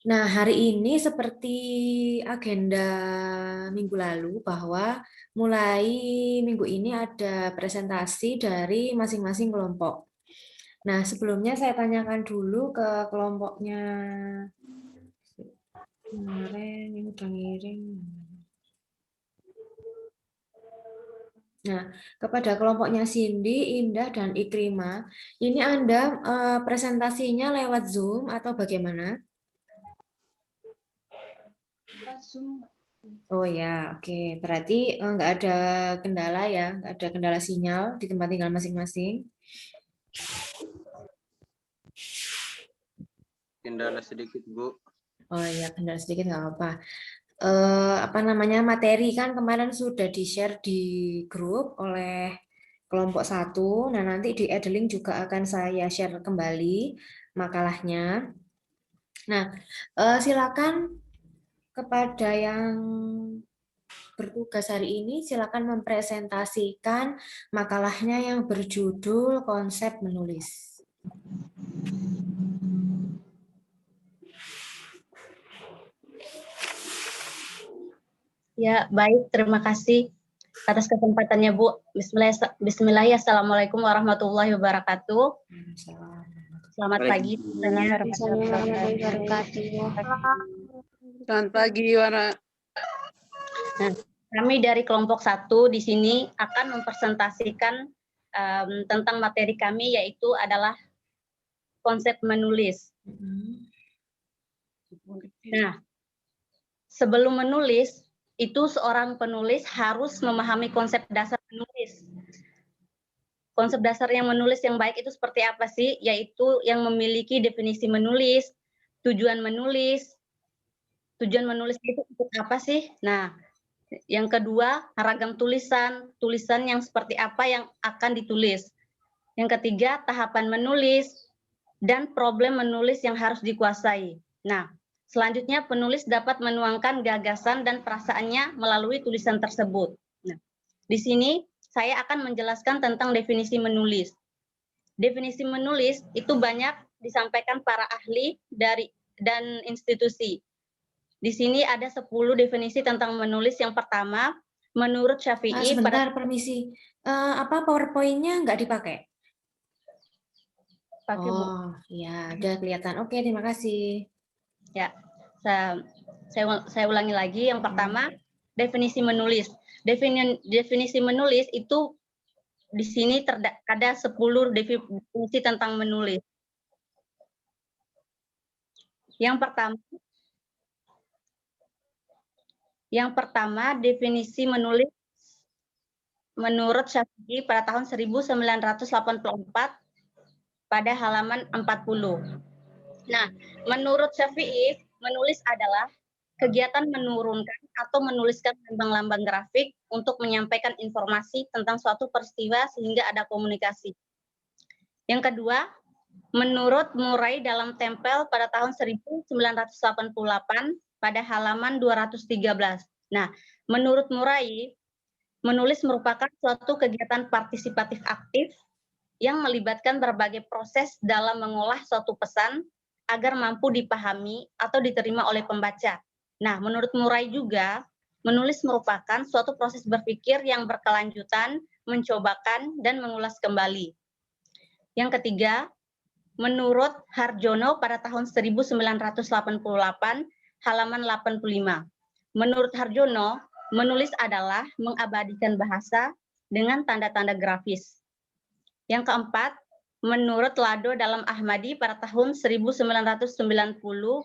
Nah, hari ini seperti agenda minggu lalu bahwa mulai minggu ini ada presentasi dari masing-masing kelompok. Nah, sebelumnya saya tanyakan dulu ke kelompoknya kemarin yang udah ngirim. Nah, kepada kelompoknya Cindy, Indah, dan Ikrima, ini Anda presentasinya lewat Zoom atau bagaimana? Zoom. Oh ya, oke. Berarti nggak ada kendala ya, nggak ada kendala sinyal di tempat tinggal masing-masing. Kendala sedikit, Bu. Oh ya, kendala sedikit nggak apa-apa. Apa namanya materi kan kemarin sudah di-share di grup oleh kelompok 1. Nah, nanti di Edlink juga akan saya share kembali makalahnya. Nah, silakan kepada yang bertugas hari ini, silakan mempresentasikan makalahnya yang berjudul Konsep Menulis. Ya, baik. Terima kasih atas kesempatannya, Bu. Bismillah. Assalamualaikum warahmatullahi wabarakatuh. Selamat pagi. Warahmatullahi wabarakatuh. Selamat pagi, Wara. Nah, kami dari kelompok 1 di sini akan mempresentasikan tentang materi kami, yaitu adalah konsep menulis. Nah, sebelum menulis, itu seorang penulis harus memahami konsep dasar menulis. Konsep dasar yang menulis yang baik itu seperti apa sih? Yaitu yang memiliki definisi menulis, tujuan menulis itu untuk apa sih? Nah, yang kedua, ragam tulisan yang seperti apa yang akan ditulis. Yang ketiga, tahapan menulis, dan problem menulis yang harus dikuasai. Nah, selanjutnya penulis dapat menuangkan gagasan dan perasaannya melalui tulisan tersebut. Nah, di sini saya akan menjelaskan tentang definisi menulis. Definisi menulis itu banyak disampaikan para ahli dan institusi. Di sini ada 10 definisi tentang menulis. Yang pertama, menurut Syafi'i... Sebentar, permisi. Apa PowerPoint-nya nggak dipakai? Pakai, Bu. Oh, ya, udah kelihatan. Oke, terima kasih. Ya, saya ulangi lagi. Yang pertama, definisi menulis. Definisi menulis itu di sini ada 10 definisi tentang menulis. Yang pertama, definisi menulis menurut Syafi'i pada tahun 1984 pada halaman 40. Nah, menurut Syafi'i, menulis adalah kegiatan menurunkan atau menuliskan lambang-lambang grafik untuk menyampaikan informasi tentang suatu peristiwa sehingga ada komunikasi. Yang kedua, menurut Murray dalam Tempel pada tahun 1988 pada halaman 213. Nah, menurut Murray, menulis merupakan suatu kegiatan partisipatif aktif yang melibatkan berbagai proses dalam mengolah suatu pesan agar mampu dipahami atau diterima oleh pembaca. Nah, menurut Murray juga, menulis merupakan suatu proses berpikir yang berkelanjutan, mencobakan, dan mengulas kembali. Yang ketiga, menurut Harjono pada tahun 1988, halaman 85. Menurut Harjono, menulis adalah mengabadikan bahasa dengan tanda-tanda grafis. Yang keempat, menurut Lado dalam Ahmadi pada tahun 1990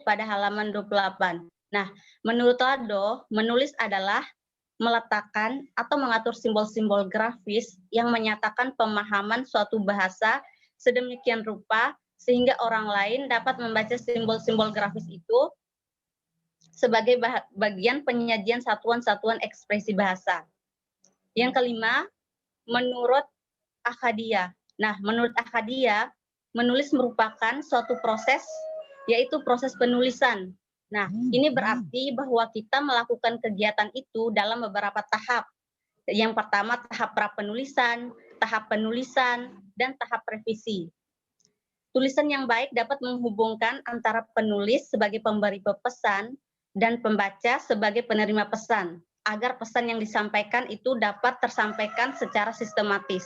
pada halaman 28. Nah, menurut Lado, menulis adalah meletakkan atau mengatur simbol-simbol grafis yang menyatakan pemahaman suatu bahasa sedemikian rupa sehingga orang lain dapat membaca simbol-simbol grafis itu sebagai bagian penyajian satuan-satuan ekspresi bahasa. Yang kelima, menurut Akhadia. Nah, menurut Akhadia, menulis merupakan suatu proses, yaitu proses penulisan. Nah, ini berarti bahwa kita melakukan kegiatan itu dalam beberapa tahap. Yang pertama, tahap pra-penulisan, tahap penulisan, dan tahap revisi. Tulisan yang baik dapat menghubungkan antara penulis sebagai pemberi pesan dan pembaca sebagai penerima pesan, agar pesan yang disampaikan itu dapat tersampaikan secara sistematis.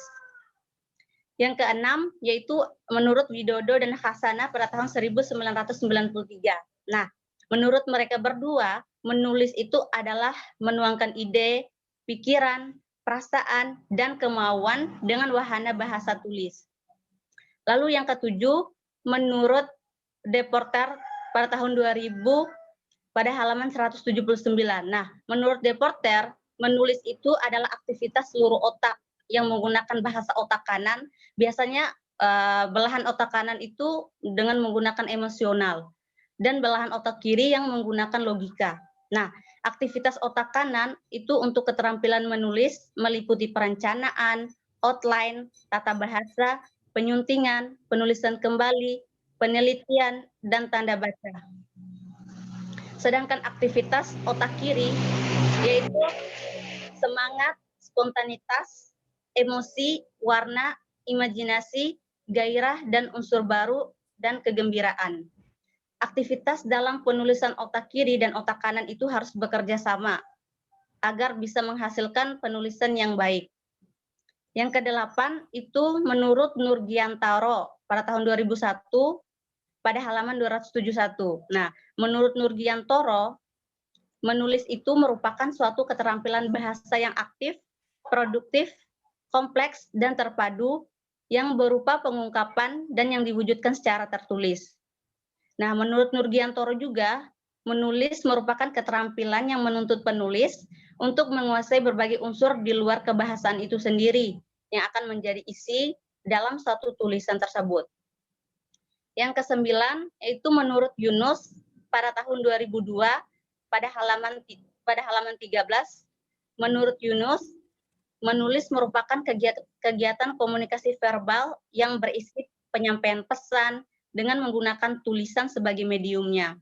Yang keenam, yaitu menurut Widodo dan Hasanah pada tahun 1993. Nah, menurut mereka berdua, menulis itu adalah menuangkan ide, pikiran, perasaan, dan kemauan dengan wahana bahasa tulis. Lalu yang ketujuh, menurut Deporter pada tahun 2000 pada halaman 179. Nah, menurut Deporter, menulis itu adalah aktivitas seluruh otak yang menggunakan bahasa otak kanan. Biasanya belahan otak kanan itu dengan menggunakan emosional dan belahan otak kiri yang menggunakan logika. Nah, aktivitas otak kanan itu untuk keterampilan menulis meliputi perencanaan, outline, tata bahasa, penyuntingan, penulisan kembali, penelitian, dan tanda baca. Sedangkan aktivitas otak kiri yaitu semangat, spontanitas, emosi, warna, imajinasi, gairah, dan unsur baru, dan kegembiraan. Aktivitas dalam penulisan otak kiri dan otak kanan itu harus bekerja sama agar bisa menghasilkan penulisan yang baik. Yang kedelapan itu menurut Nurgiantoro pada tahun 2001 pada halaman 271. Nah, menurut Nurgiantoro, menulis itu merupakan suatu keterampilan bahasa yang aktif, produktif, kompleks, dan terpadu yang berupa pengungkapan dan yang diwujudkan secara tertulis. Nah, menurut Nurgiantoro juga, menulis merupakan keterampilan yang menuntut penulis untuk menguasai berbagai unsur di luar kebahasaan itu sendiri yang akan menjadi isi dalam suatu tulisan tersebut. Yang kesembilan, yaitu menurut Yunus pada tahun 2002 pada halaman 13, menurut Yunus, menulis merupakan kegiatan komunikasi verbal yang berisi penyampaian pesan dengan menggunakan tulisan sebagai mediumnya.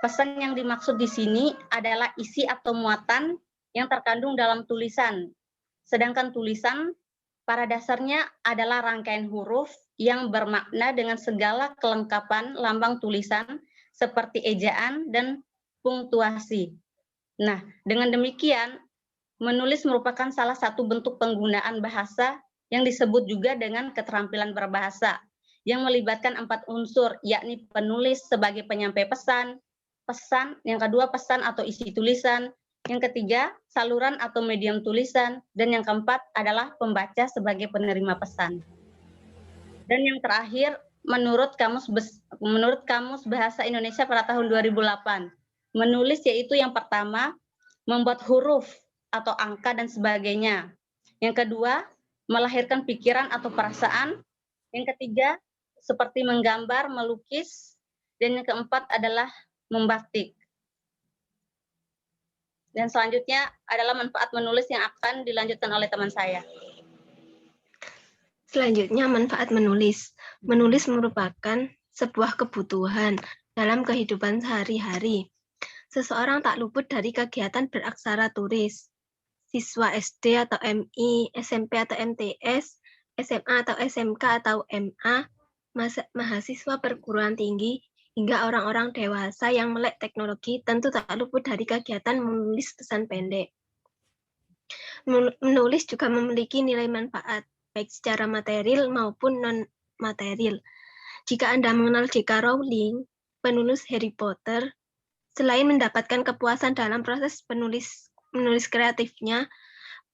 Pesan yang dimaksud di sini adalah isi atau muatan yang terkandung dalam tulisan. Sedangkan tulisan pada dasarnya adalah rangkaian huruf yang bermakna dengan segala kelengkapan lambang tulisan seperti ejaan dan punktuasi. Nah, dengan demikian, menulis merupakan salah satu bentuk penggunaan bahasa yang disebut juga dengan keterampilan berbahasa, yang melibatkan 4 unsur, yakni penulis sebagai penyampai pesan, yang kedua pesan atau isi tulisan, yang ketiga saluran atau medium tulisan, dan yang keempat adalah pembaca sebagai penerima pesan. Dan yang terakhir, menurut Kamus Bahasa Indonesia pada tahun 2008, menulis yaitu yang pertama, membuat huruf atau angka dan sebagainya. Yang kedua, melahirkan pikiran atau perasaan. Yang ketiga, seperti menggambar, melukis. Dan yang keempat adalah membatik. Dan selanjutnya adalah manfaat menulis yang akan dilanjutkan oleh teman saya. Selanjutnya, manfaat menulis. Menulis merupakan sebuah kebutuhan dalam kehidupan sehari-hari. Seseorang tak luput dari kegiatan beraksara tulis. Siswa SD atau MI, SMP atau MTS, SMA atau SMK atau MA, mahasiswa perguruan tinggi, hingga orang-orang dewasa yang melek teknologi tentu tak luput dari kegiatan menulis pesan pendek. Menulis juga memiliki nilai manfaat, baik secara material maupun non-material. Jika Anda mengenal J.K. Rowling, penulis Harry Potter, selain mendapatkan kepuasan dalam proses menulis kreatifnya,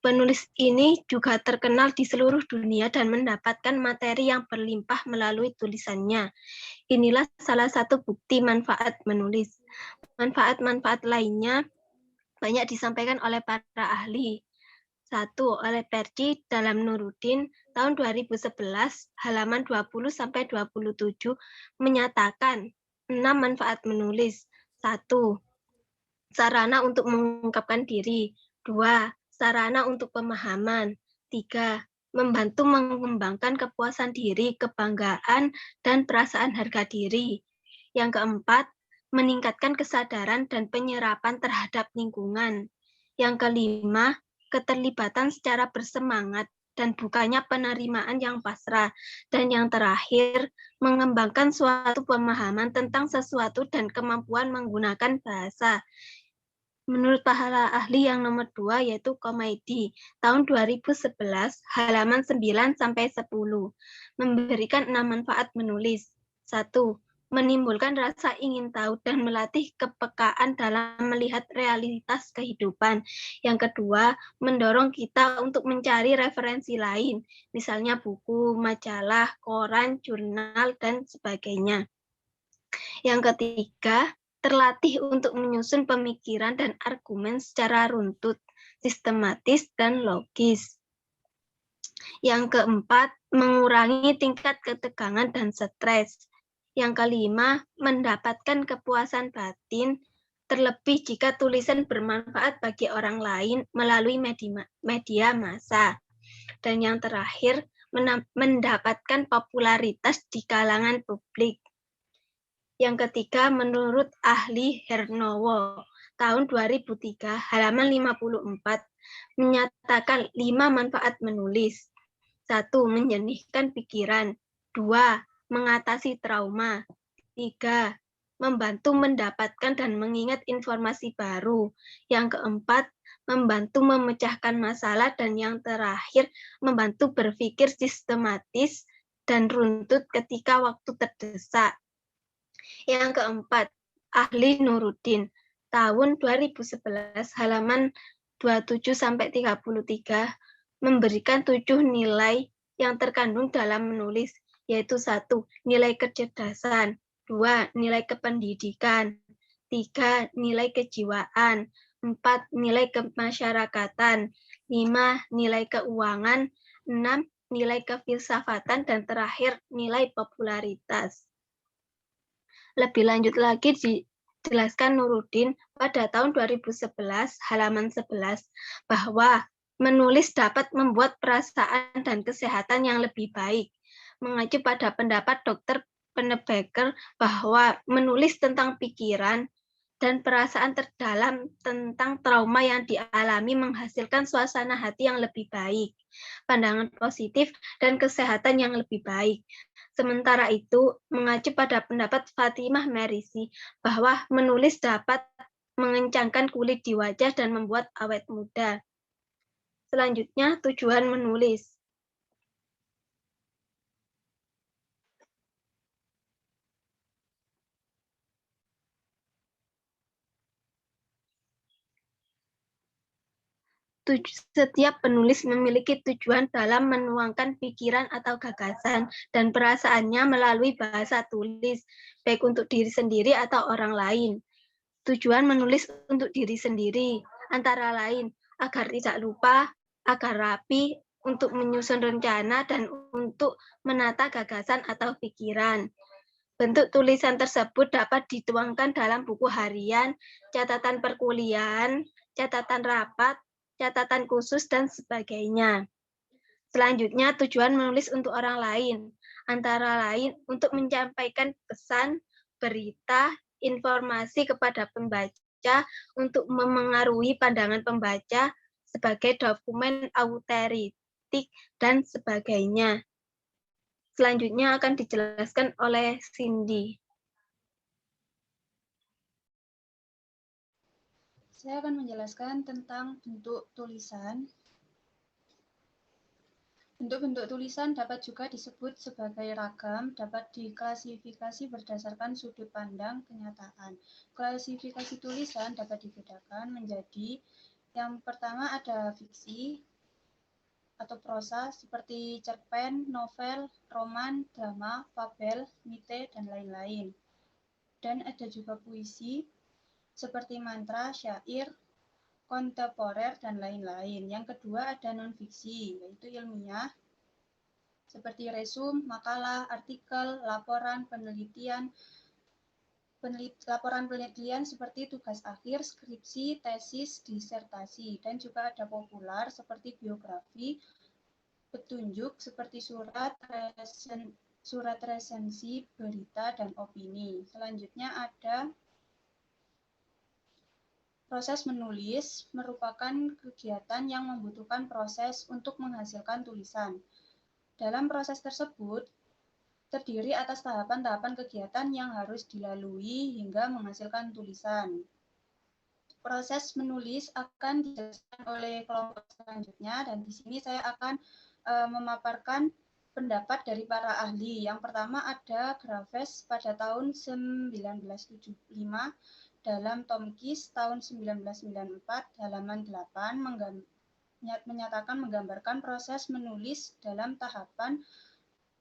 penulis ini juga terkenal di seluruh dunia dan mendapatkan materi yang berlimpah melalui tulisannya. Inilah salah satu bukti manfaat menulis. Manfaat-manfaat lainnya banyak disampaikan oleh para ahli. 1. Oleh Perci dalam Nuruddin tahun 2011 halaman 20-27 menyatakan 6 manfaat menulis. 1. Sarana untuk mengungkapkan diri. 2. Sarana untuk pemahaman. 3. Membantu mengembangkan kepuasan diri, kebanggaan, dan perasaan harga diri. Yang keempat, meningkatkan kesadaran dan penyerapan terhadap lingkungan. Yang kelima, keterlibatan secara bersemangat dan bukannya penerimaan yang pasrah. Dan yang terakhir, mengembangkan suatu pemahaman tentang sesuatu dan kemampuan menggunakan bahasa. Menurut pahala ahli yang nomor 2 yaitu Komedi, tahun 2011, halaman 9-10, memberikan 6 manfaat menulis. 1. Menimbulkan rasa ingin tahu dan melatih kepekaan dalam melihat realitas kehidupan. Yang kedua, mendorong kita untuk mencari referensi lain, misalnya buku, majalah, koran, jurnal, dan sebagainya. Yang ketiga, terlatih untuk menyusun pemikiran dan argumen secara runtut, sistematis, dan logis. Yang keempat, mengurangi tingkat ketegangan dan stres. Yang kelima, mendapatkan kepuasan batin, terlebih jika tulisan bermanfaat bagi orang lain melalui media massa. Dan yang terakhir, mendapatkan popularitas di kalangan publik. Yang ketiga, menurut ahli Hernowo, tahun 2003, halaman 54, menyatakan 5 manfaat menulis. 1. Menjernihkan pikiran. 2. Mengatasi trauma. 3. Membantu mendapatkan dan mengingat informasi baru. Yang keempat, membantu memecahkan masalah. Dan yang terakhir, membantu berpikir sistematis dan runtut ketika waktu terdesak. Yang keempat, ahli Nuruddin, tahun 2011, halaman 27-33, memberikan 7 nilai yang terkandung dalam menulis, yaitu 1. Nilai kecerdasan, 2. Nilai kependidikan, 3. Nilai kejiwaan, 4. Nilai kemasyarakatan, 5. Nilai keuangan, 6. Nilai kefilsafatan, dan terakhir nilai popularitas. Lebih lanjut lagi dijelaskan Nuruddin pada tahun 2011, halaman 11, bahwa menulis dapat membuat perasaan dan kesehatan yang lebih baik. Mengacu pada pendapat Dr. Pennebaker bahwa menulis tentang pikiran dan perasaan terdalam tentang trauma yang dialami menghasilkan suasana hati yang lebih baik, pandangan positif, dan kesehatan yang lebih baik. Sementara itu, mengacu pada pendapat Fatimah Merisi bahwa menulis dapat mengencangkan kulit di wajah dan membuat awet muda. Selanjutnya, tujuan menulis. Setiap penulis memiliki tujuan dalam menuangkan pikiran atau gagasan dan perasaannya melalui bahasa tulis, baik untuk diri sendiri atau orang lain. Tujuan menulis untuk diri sendiri, antara lain, agar tidak lupa, agar rapi, untuk menyusun rencana, dan untuk menata gagasan atau pikiran. Bentuk tulisan tersebut dapat dituangkan dalam buku harian, catatan perkuliahan, catatan rapat, catatan khusus, dan sebagainya. Selanjutnya, tujuan menulis untuk orang lain, antara lain untuk menyampaikan pesan, berita, informasi kepada pembaca, untuk memengaruhi pandangan pembaca sebagai dokumen autentik, dan sebagainya. Selanjutnya akan dijelaskan oleh Cindy. Saya akan menjelaskan tentang bentuk tulisan. Bentuk-bentuk tulisan dapat juga disebut sebagai ragam, dapat diklasifikasi berdasarkan sudut pandang kenyataan. Klasifikasi tulisan dapat dibedakan menjadi yang pertama ada fiksi atau prosa seperti cerpen, novel, roman, drama, fabel, mite, dan lain-lain. Dan ada juga puisi seperti mantra, syair, kontemporer, dan lain-lain. Yang kedua ada non-fiksi, yaitu ilmiah, seperti resum, makalah, artikel, laporan penelitian seperti tugas akhir, skripsi, tesis, disertasi, dan juga ada populer seperti biografi, petunjuk seperti surat resensi, berita, dan opini. Selanjutnya ada Proses menulis merupakan kegiatan yang membutuhkan proses untuk menghasilkan tulisan. Dalam proses tersebut, terdiri atas tahapan-tahapan kegiatan yang harus dilalui hingga menghasilkan tulisan. Proses menulis akan dijelaskan oleh kelompok selanjutnya, dan di sini saya akan memaparkan pendapat dari para ahli. Yang pertama ada Graves pada tahun 1975 dalam Tomkis tahun 1994 halaman 8 menyatakan menggambarkan proses menulis dalam tahapan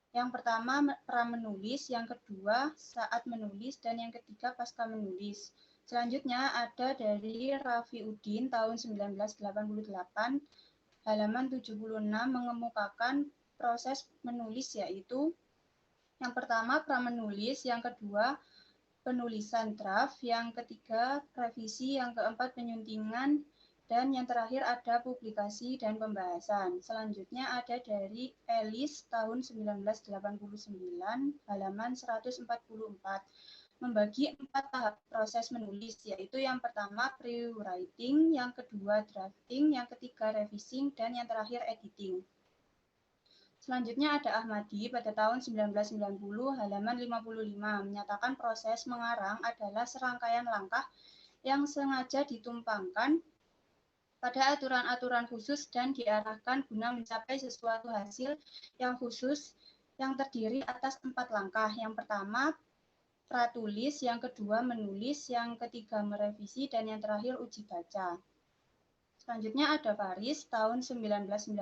yang pertama pra-menulis, yang kedua saat menulis, dan yang ketiga pasca menulis. Selanjutnya ada dari Raffi Udin tahun 1988 halaman 76 mengemukakan proses menulis, yaitu yang pertama pra-menulis, yang kedua penulisan draft, yang ketiga revisi, yang keempat penyuntingan, dan yang terakhir ada publikasi dan pembahasan. Selanjutnya ada dari Ellis tahun 1989 halaman 144 membagi 4 tahap proses menulis, yaitu yang pertama pre-writing, yang kedua drafting, yang ketiga revising, dan yang terakhir editing. Selanjutnya ada Ahmadi pada tahun 1990 halaman 55 menyatakan proses mengarang adalah serangkaian langkah yang sengaja ditumpangkan pada aturan-aturan khusus dan diarahkan guna mencapai sesuatu hasil yang khusus yang terdiri atas 4 langkah. Yang pertama pratulis, yang kedua menulis, yang ketiga merevisi, dan yang terakhir uji baca. Selanjutnya ada Faris tahun 1993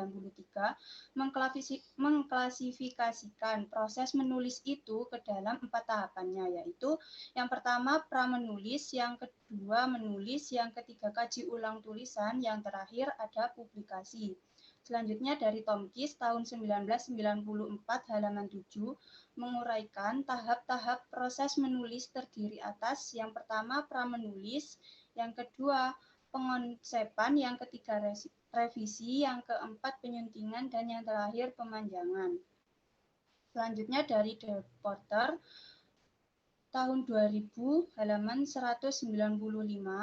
mengklasifikasikan proses menulis itu ke dalam 4 tahapannya, yaitu yang pertama pra-menulis, yang kedua menulis, yang ketiga kaji ulang tulisan, yang terakhir ada publikasi. Selanjutnya dari Tomkis tahun 1994 halaman 7 menguraikan tahap-tahap proses menulis terdiri atas yang pertama pra-menulis, yang kedua pengonsepan, yang ketiga revisi, yang keempat penyuntingan, dan yang terakhir pemanjangan. Selanjutnya dari The Porter tahun 2000 halaman 195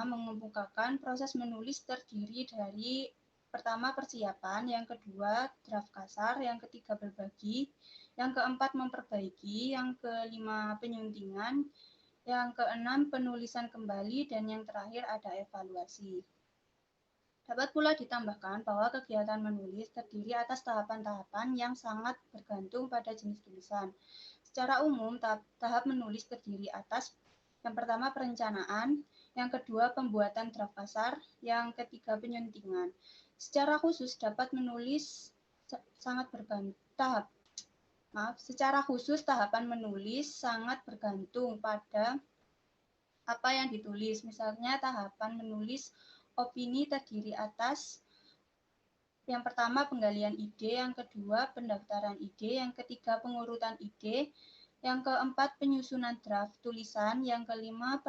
mengemukakan proses menulis terdiri dari pertama persiapan, yang kedua draft kasar, yang ketiga berbagi, yang keempat memperbaiki, yang kelima penyuntingan, yang keenam penulisan kembali, dan yang terakhir ada evaluasi. Dapat pula ditambahkan bahwa kegiatan menulis terdiri atas tahapan-tahapan yang sangat bergantung pada jenis tulisan. Secara umum, tahap menulis terdiri atas yang pertama perencanaan, yang kedua pembuatan draft kasar, yang ketiga penyuntingan. Secara khusus dapat menulis sangat bergantung secara khusus tahapan menulis sangat bergantung pada apa yang ditulis. Misalnya tahapan menulis opini terdiri atas yang pertama penggalian ide, yang kedua pendaftaran ide, yang ketiga pengurutan ide, yang keempat penyusunan draft tulisan, yang kelima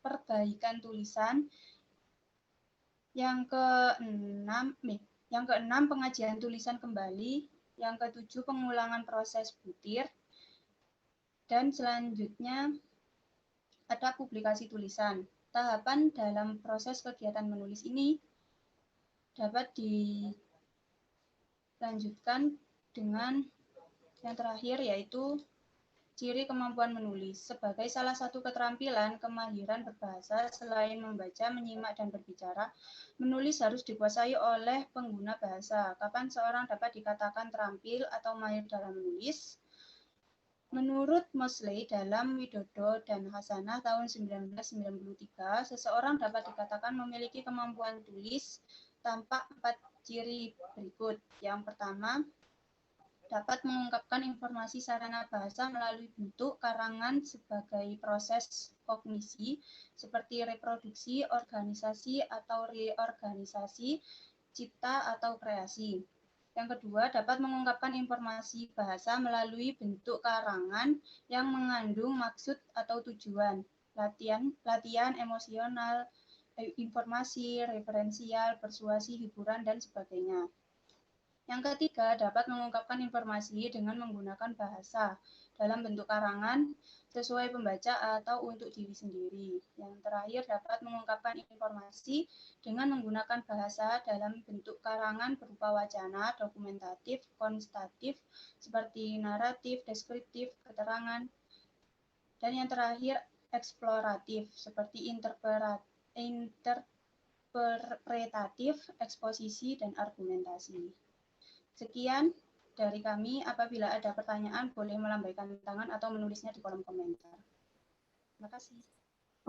perbaikan tulisan, yang keenam pengajian tulisan kembali, yang ketujuh pengulangan proses butir, dan selanjutnya ada publikasi tulisan. Tahapan dalam proses kegiatan menulis ini dapat dilanjutkan dengan yang terakhir, yaitu ciri kemampuan menulis. Sebagai salah satu keterampilan kemahiran berbahasa, selain membaca, menyimak, dan berbicara, menulis harus dikuasai oleh pengguna bahasa. Kapan seorang dapat dikatakan terampil atau mahir dalam menulis? Menurut Mosley dalam Widodo dan Hasanah tahun 1993, seseorang dapat dikatakan memiliki kemampuan tulis tanpa 4 ciri berikut. Yang pertama, dapat mengungkapkan informasi sarana bahasa melalui bentuk karangan sebagai proses kognisi, seperti reproduksi, organisasi, atau reorganisasi, cipta, atau kreasi. Yang kedua, dapat mengungkapkan informasi bahasa melalui bentuk karangan yang mengandung maksud atau tujuan, latihan emosional, informasi, referensial, persuasi, hiburan, dan sebagainya. Yang ketiga, dapat mengungkapkan informasi dengan menggunakan bahasa dalam bentuk karangan sesuai pembaca atau untuk diri sendiri. Yang terakhir, dapat mengungkapkan informasi dengan menggunakan bahasa dalam bentuk karangan berupa wacana, dokumentatif, konstatif, seperti naratif, deskriptif, keterangan, dan yang terakhir, eksploratif, seperti interpretatif, eksposisi, dan argumentasi. Sekian dari kami. Apabila ada pertanyaan, boleh melambaikan tangan atau menulisnya di kolom komentar. Terima kasih.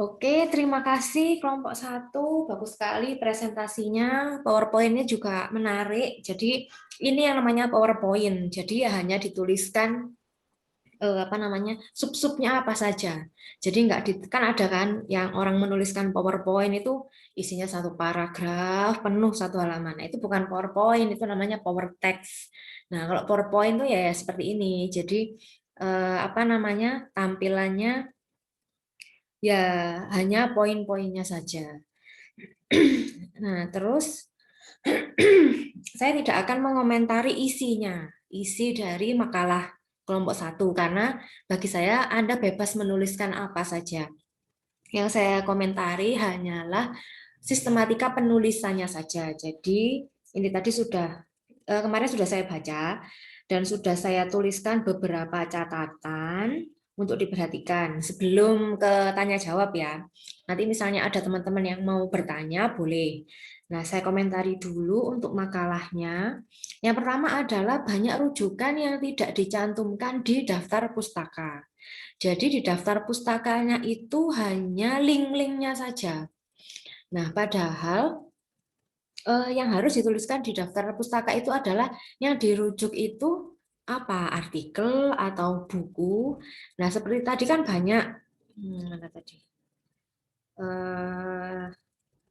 Oke, terima kasih kelompok 1. Bagus sekali presentasinya. PowerPoint-nya juga menarik. Jadi ini yang namanya PowerPoint. Jadi ya hanya dituliskan sub-subnya apa saja. Jadi kan ada kan yang orang menuliskan PowerPoint itu isinya satu paragraf penuh satu halaman. Nah, itu bukan PowerPoint, itu namanya Power Text. Nah, kalau PowerPoint itu ya seperti ini. Jadi tampilannya ya hanya poin-poinnya saja. Nah, terus saya tidak akan mengomentari isi dari makalah kelompok 1, karena bagi saya Anda bebas menuliskan apa saja. Yang saya komentari hanyalah sistematika penulisannya saja. Jadi ini tadi kemarin sudah saya baca dan sudah saya tuliskan beberapa catatan untuk diperhatikan sebelum ke tanya jawab ya. Nanti misalnya ada teman-teman yang mau bertanya, boleh. Nah, saya komentari dulu untuk makalahnya. Yang pertama adalah banyak rujukan yang tidak dicantumkan di daftar pustaka. Jadi di daftar pustakanya itu hanya link-linknya saja. Nah, padahal yang harus dituliskan di daftar pustaka itu adalah yang dirujuk itu apa? Artikel atau buku. Nah, seperti tadi kan banyak. Mana tadi?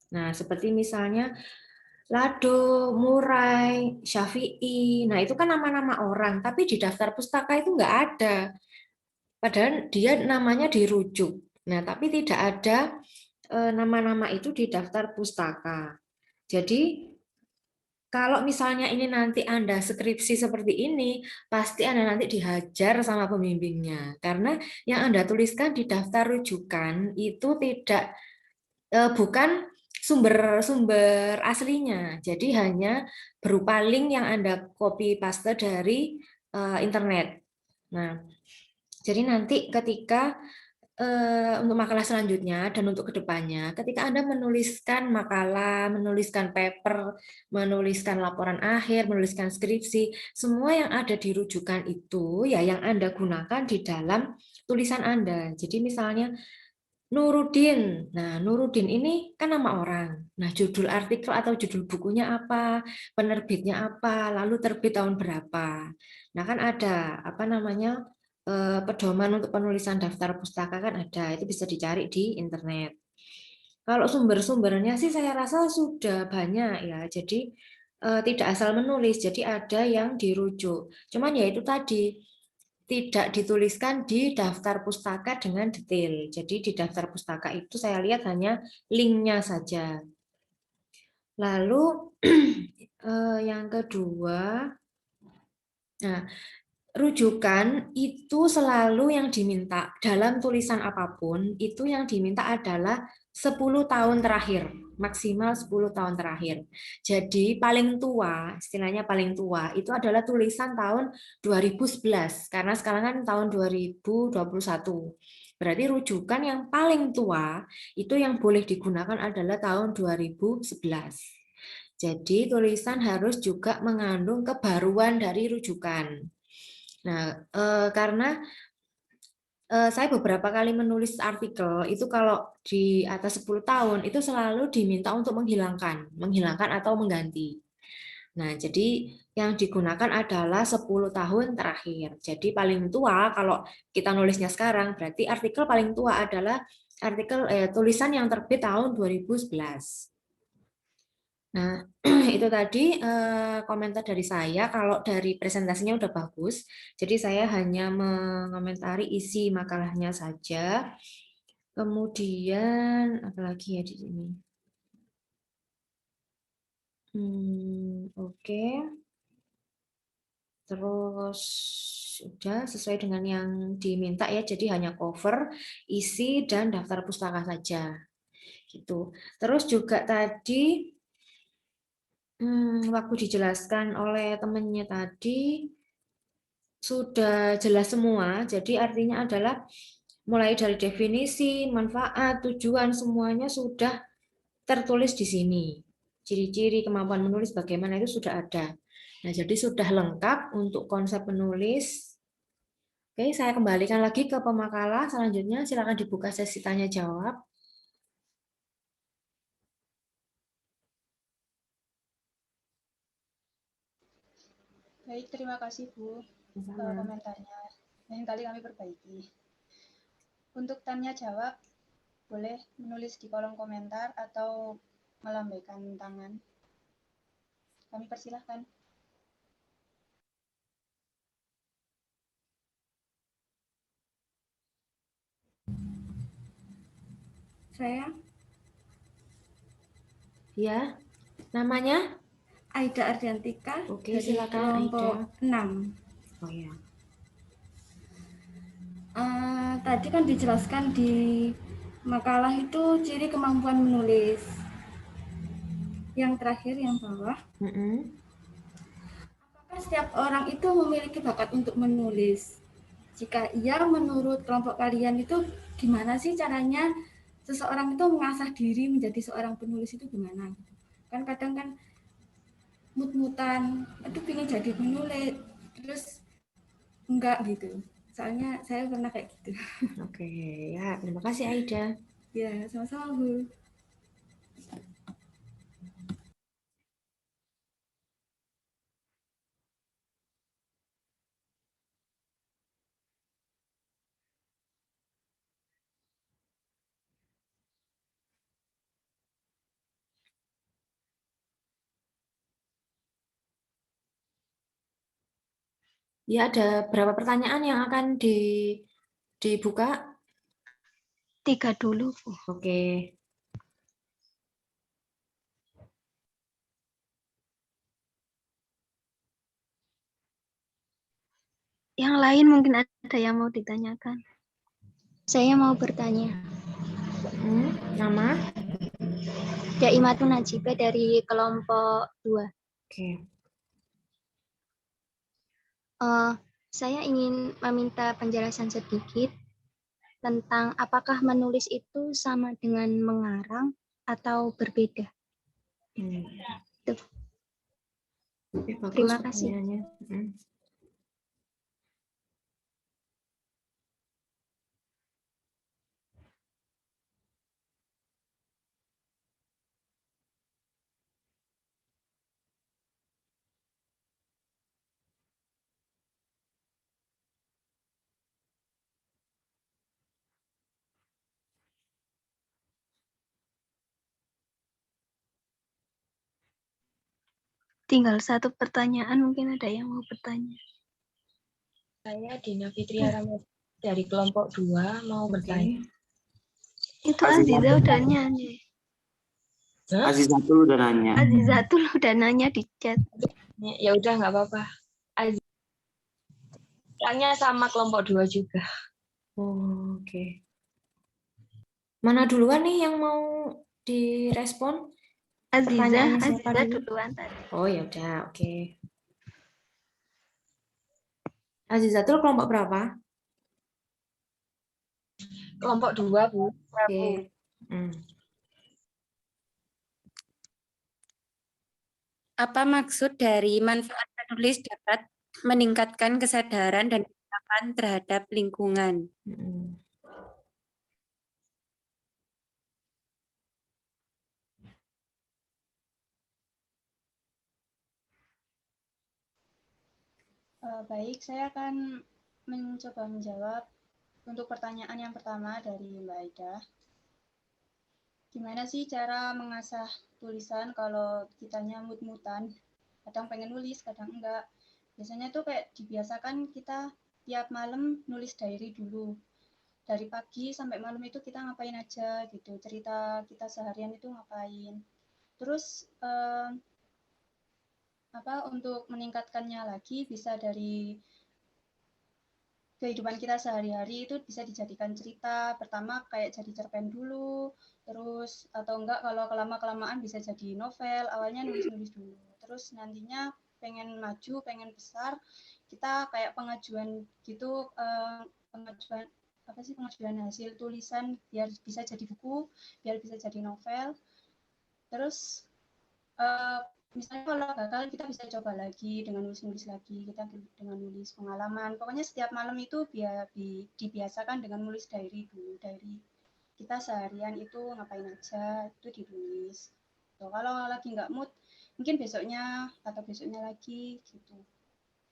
Nah, seperti misalnya Lado, Murai, Syafi'i. Nah, itu kan nama-nama orang, tapi di daftar pustaka itu nggak ada. Padahal dia namanya dirujuk. Nah, tapi tidak ada nama-nama itu di daftar pustaka. Jadi, kalau misalnya ini nanti Anda skripsi seperti ini, pasti Anda nanti dihajar sama pembimbingnya. Karena yang Anda tuliskan di daftar rujukan itu bukan sumber aslinya. Jadi hanya berupa link yang Anda copy paste dari internet. Nah, jadi nanti ketika untuk makalah selanjutnya dan untuk kedepannya, ketika Anda menuliskan makalah, menuliskan paper, menuliskan laporan akhir, menuliskan skripsi, semua yang ada di rujukan itu ya yang Anda gunakan di dalam tulisan Anda. Jadi misalnya Nuruddin. Nah, Nuruddin ini kan nama orang. Nah, judul artikel atau judul bukunya apa, penerbitnya apa, lalu terbit tahun berapa. Nah, kan ada pedoman untuk penulisan daftar pustaka kan ada, itu bisa dicari di internet. Kalau sumber-sumbernya sih saya rasa sudah banyak ya, jadi tidak asal menulis, jadi ada yang dirujuk. Cuman ya itu tadi, tidak dituliskan di daftar pustaka dengan detail. Jadi di daftar pustaka itu saya lihat hanya linknya saja. Lalu yang kedua, nah, rujukan itu selalu yang diminta dalam tulisan apapun, itu yang diminta adalah 10 tahun terakhir, maksimal 10 tahun terakhir. Jadi paling tua, istilahnya paling tua, itu adalah tulisan tahun 2011, karena sekarang kan tahun 2021. Berarti rujukan yang paling tua, itu yang boleh digunakan adalah tahun 2011. Jadi tulisan harus juga mengandung kebaruan dari rujukan. Nah, karena saya beberapa kali menulis artikel, itu kalau di atas 10 tahun, itu selalu diminta untuk menghilangkan atau mengganti. Nah, jadi yang digunakan adalah 10 tahun terakhir. Jadi paling tua, kalau kita nulisnya sekarang, berarti artikel paling tua adalah tulisan yang terbit tahun 2011. Nah, itu tadi komentar dari saya. Kalau dari presentasinya udah bagus, jadi saya hanya mengomentari isi makalahnya saja. Kemudian, apalagi ya di sini? Oke. Terus, Sudah sesuai dengan yang diminta ya, jadi hanya cover, isi, dan daftar pustaka saja. Gitu. Terus juga tadi waktu dijelaskan oleh temannya tadi sudah jelas semua, jadi artinya adalah mulai dari definisi, manfaat, tujuan, semuanya sudah tertulis di sini. Ciri-ciri kemampuan menulis bagaimana itu sudah ada. Nah, jadi sudah lengkap untuk konsep menulis. Oke, saya kembalikan lagi ke pemakalah. Selanjutnya silakan dibuka sesi tanya jawab. Baik, terima kasih Bu komentarnya. Lain kali kami perbaiki. Untuk tanya jawab, boleh menulis di kolom komentar atau melambaikan tangan. Kami persilahkan. Saya Ya, namanya? Aida Ardiantika Oke, dari silakan kelompok Aida. 6. Oh ya. Tadi kan dijelaskan di makalah itu ciri kemampuan menulis. Yang terakhir yang bawah, apakah setiap orang itu memiliki bakat untuk menulis? Jika iya, menurut kelompok kalian itu gimana sih caranya seseorang itu mengasah diri menjadi seorang penulis itu gimana? Kan kadang kan mut-mutan, itu pengen jadi penulis, terus enggak gitu. Soalnya saya pernah kayak gitu. Oke, ya, terima kasih Aida. Ya, sama-sama Bu. Ya, ada berapa pertanyaan yang akan dibuka? 3 dulu, Bu. Oke. Yang lain mungkin ada yang mau ditanyakan. Saya mau bertanya. Nama? Daimatun Najibah dari kelompok 2. Oke. Saya ingin meminta penjelasan sedikit tentang apakah menulis itu sama dengan mengarang atau berbeda. Oke, bagus Terima kasih. pertanyaannya. Tinggal 1 pertanyaan, mungkin ada yang mau bertanya. Saya Dina Fitria Ramadhani dari kelompok 2 mau bertanya. Itu Aziza udah nyanyi. Azizatul udah nanya. Azizatul udah nanya di chat. Ya udah nggak apa-apa. Orangnya sama kelompok 2 juga. Oh, oke. Mana duluan nih yang mau direspon? Aziza duluan tadi. Oh ya udah, oke. Azizatul kelompok berapa? Kelompok 2, Bu. Oke. Apa maksud dari manfaat menulis dapat meningkatkan kesadaran dan pemahaman terhadap lingkungan? Baik, saya akan mencoba menjawab untuk pertanyaan yang pertama dari Mbak Aida. Gimana sih cara mengasah tulisan kalau kitanya mut-mutan? Kadang pengen nulis, kadang enggak. Biasanya tuh kayak dibiasakan kita tiap malam nulis diary dulu. Dari pagi sampai malam itu kita ngapain aja gitu, cerita kita seharian itu ngapain. Terus untuk meningkatkannya lagi bisa dari kehidupan kita sehari-hari itu bisa dijadikan cerita. Pertama kayak jadi cerpen dulu, terus atau enggak kalau kelamaan bisa jadi novel. Awalnya nulis-nulis dulu, terus nantinya pengen maju, pengen besar, kita kayak pengajuan gitu, pengajuan apa sih, pengajuan hasil tulisan biar bisa jadi buku, biar bisa jadi novel. Terus misalnya kalau gagal kita bisa coba lagi dengan nulis-nulis lagi, kita dengan nulis pengalaman. Pokoknya setiap malam itu biar dibiasakan dengan nulis diary dulu, diary kita seharian itu ngapain aja itu ditulis. So, kalau lagi nggak mood mungkin besoknya atau besoknya lagi gitu.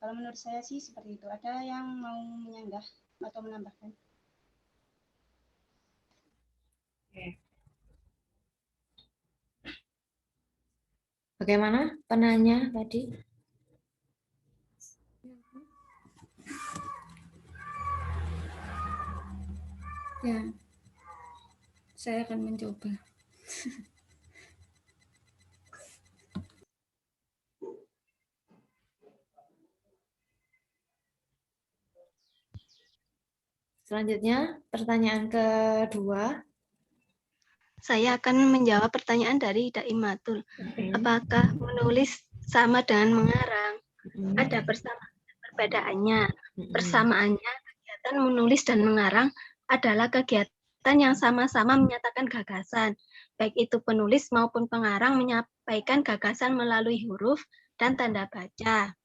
Kalau menurut saya sih seperti itu. Ada yang mau menyanggah atau menambahkan? Bagaimana penanya tadi? Ya, saya akan mencoba. Selanjutnya, pertanyaan kedua. Saya akan menjawab pertanyaan dari Daimatul. Apakah menulis sama dengan mengarang? Ada perbedaannya. Persamaannya, kegiatan menulis dan mengarang adalah kegiatan yang sama-sama menyatakan gagasan. Baik itu penulis maupun pengarang menyampaikan gagasan melalui huruf dan tanda baca.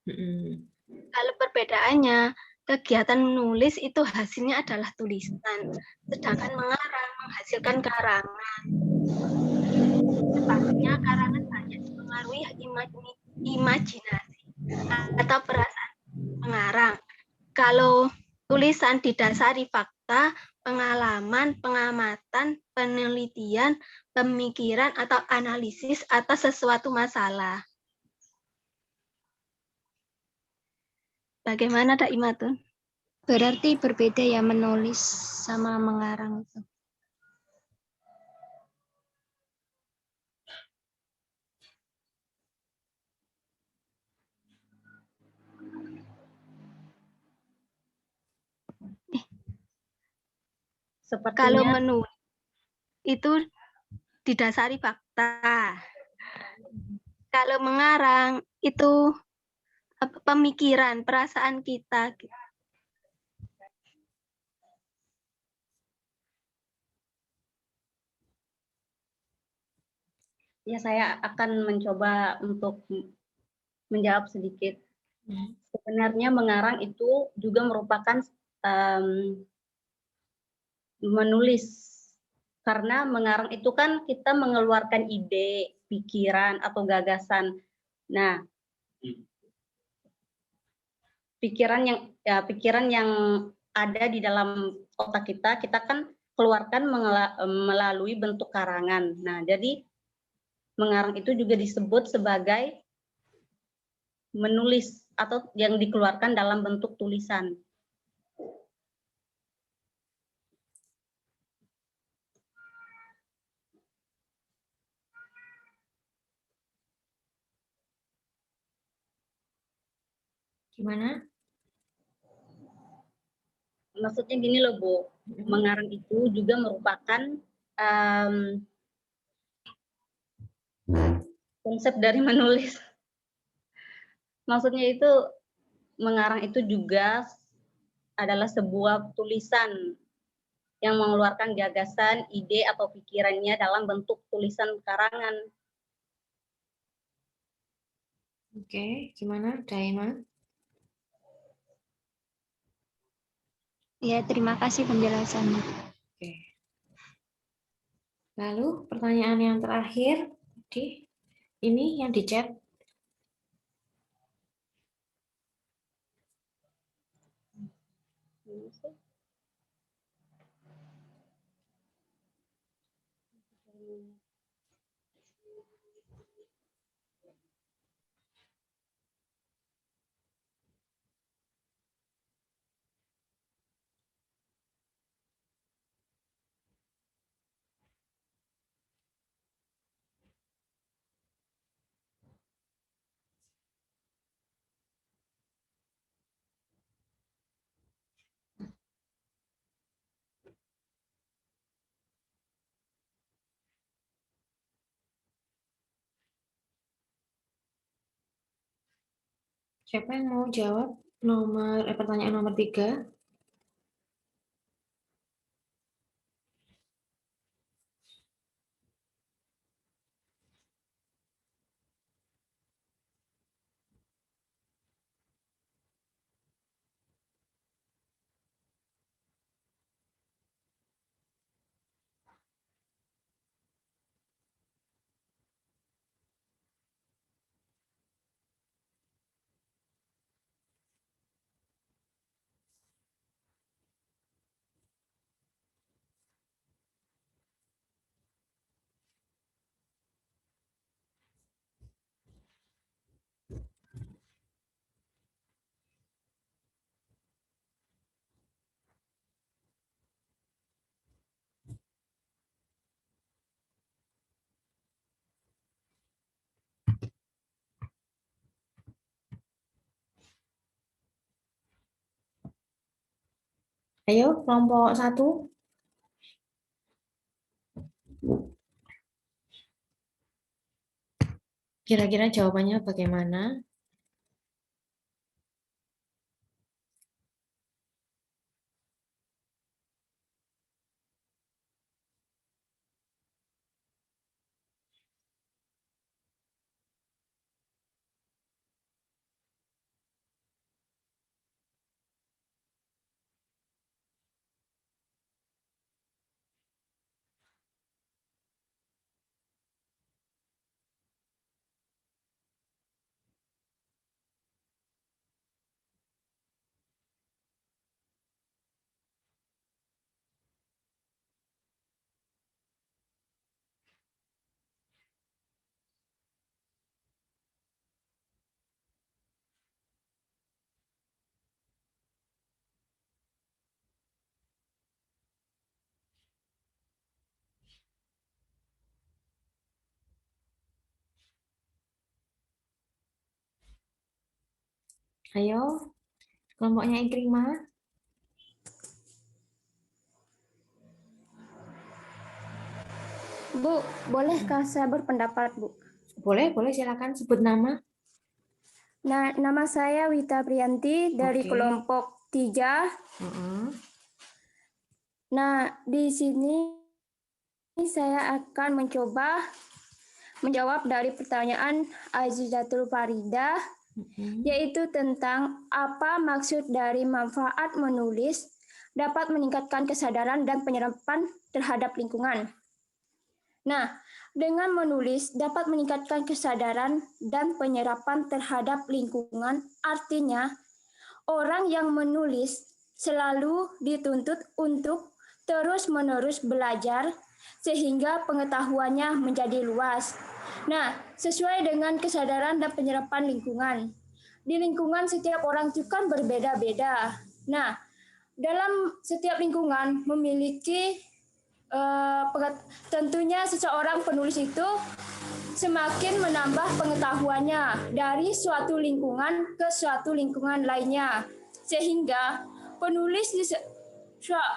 Kalau perbedaannya, kegiatan menulis itu hasilnya adalah tulisan, sedangkan mengarang menghasilkan karangan. Sepatutnya karangan banyak dipengaruhi imajinasi atau perasaan pengarang. Kalau tulisan didasari fakta, pengalaman, pengamatan, penelitian, pemikiran, atau analisis atas sesuatu masalah. Bagaimana Dak Imatun? Berarti berbeda ya menulis sama mengarang itu. Kalau menulis itu didasari fakta. Kalau mengarang itu pemikiran, perasaan kita. Ya, saya akan mencoba untuk menjawab sedikit. Sebenarnya mengarang itu juga merupakan menulis. Karena mengarang itu kan kita mengeluarkan ide, pikiran, atau gagasan. Nah, pikiran yang ada di dalam otak kita kan keluarkan melalui bentuk karangan. Nah, jadi mengarang itu juga disebut sebagai menulis atau yang dikeluarkan dalam bentuk tulisan. Gimana? Maksudnya gini loh Bu, mengarang itu juga merupakan konsep dari menulis. Maksudnya itu mengarang itu juga adalah sebuah tulisan yang mengeluarkan gagasan, ide, atau pikirannya dalam bentuk tulisan karangan. Oke, gimana Daima? Ya, terima kasih penjelasannya. Oke. Lalu pertanyaan yang terakhir, ini yang di chat. Siapa yang mau jawab pertanyaan nomor 3? Ayo, kelompok 1. Kira-kira jawabannya bagaimana? Ayo, kelompoknya Ikrimah. Bu, bolehkah saya berpendapat, Bu? Boleh, silakan sebut nama. Nah, nama saya Wita Priyanti dari Oke. kelompok 3. Nah, di sini saya akan mencoba menjawab dari pertanyaan Azizatul Farida, yaitu tentang apa maksud dari manfaat menulis dapat meningkatkan kesadaran dan penyerapan terhadap lingkungan. Nah, dengan menulis dapat meningkatkan kesadaran dan penyerapan terhadap lingkungan, artinya orang yang menulis selalu dituntut untuk terus-menerus belajar sehingga pengetahuannya menjadi luas. Nah, sesuai dengan kesadaran dan penyerapan lingkungan. Di lingkungan setiap orang itu kan berbeda-beda. Nah, dalam setiap lingkungan memiliki tentunya seseorang penulis itu semakin menambah pengetahuannya dari suatu lingkungan ke suatu lingkungan lainnya, sehingga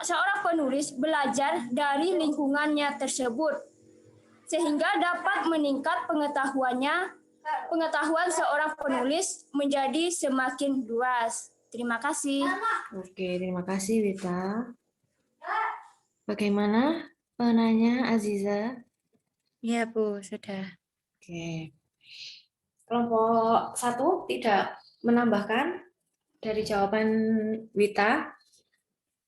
seorang penulis belajar dari lingkungannya tersebut, sehingga dapat meningkat pengetahuan seorang penulis menjadi semakin luas. Terima kasih. Oke, terima kasih Wita. Bagaimana penanya Aziza? Ya, Bu, sudah. Oke. Kelompok 1 tidak menambahkan dari jawaban Wita?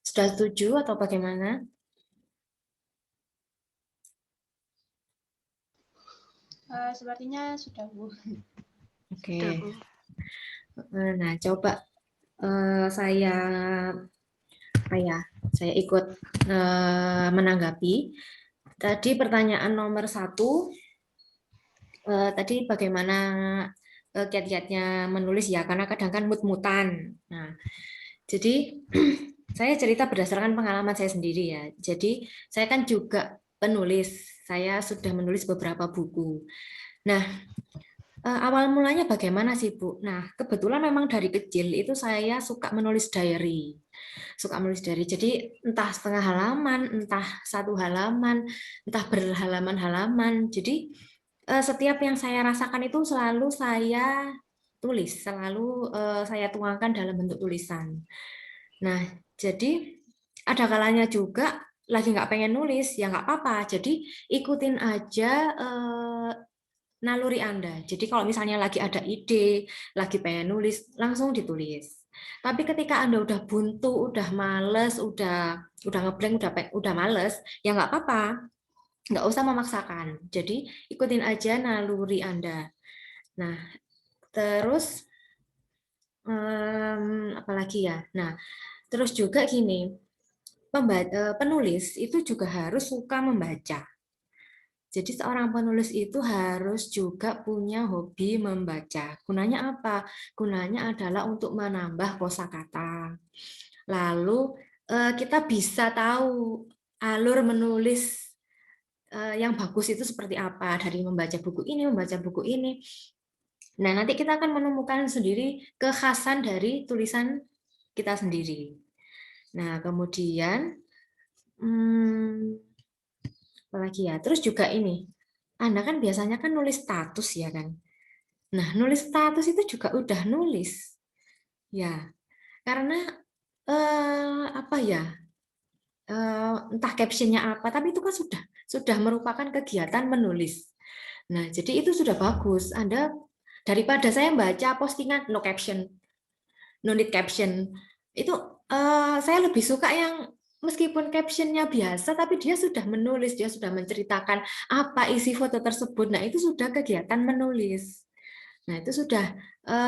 Sudah setuju atau bagaimana? Sepertinya sudah, Bu. Oke. Nah, coba saya ikut menanggapi. Tadi pertanyaan nomor 1, tadi bagaimana kiat-kiatnya menulis ya, karena kadang kan mut-mutan. Nah, jadi saya cerita berdasarkan pengalaman saya sendiri ya. Jadi saya kan juga penulis, saya sudah menulis beberapa buku. Nah, awal mulanya bagaimana sih, Bu? Nah, kebetulan memang dari kecil itu saya suka menulis diary. Jadi entah setengah halaman, entah 1 halaman, entah berhalaman-halaman. Jadi setiap yang saya rasakan itu selalu saya tulis, selalu saya tuangkan dalam bentuk tulisan. Nah, jadi ada kalanya juga lagi nggak pengen nulis, ya nggak apa-apa. Jadi ikutin aja naluri Anda. Jadi kalau misalnya lagi ada ide, lagi pengen nulis, langsung ditulis. Tapi ketika Anda udah buntu, udah males, udah ngeblank, udah males, ya nggak apa-apa. Nggak usah memaksakan. Jadi ikutin aja naluri Anda. Nah, terus apalagi ya? Nah, terus juga gini, penulis itu juga harus suka membaca. Jadi seorang penulis itu harus juga punya hobi membaca. Gunanya apa? Gunanya adalah untuk menambah kosakata. Lalu kita bisa tahu alur menulis yang bagus itu seperti apa dari membaca buku ini. Nah, nanti kita akan menemukan sendiri kekhasan dari tulisan kita sendiri. Nah, kemudian apalagi ya, terus juga ini, Anda kan biasanya kan nulis status ya kan. Nah, nulis status itu juga udah nulis, ya, karena apa ya, entah captionnya apa, tapi itu kan sudah merupakan kegiatan menulis. Nah, jadi itu sudah bagus. Anda daripada saya baca postingan no caption, no need caption, itu saya lebih suka yang meskipun captionnya biasa, tapi dia sudah menulis, dia sudah menceritakan apa isi foto tersebut. Nah, itu sudah kegiatan menulis. Nah, itu sudah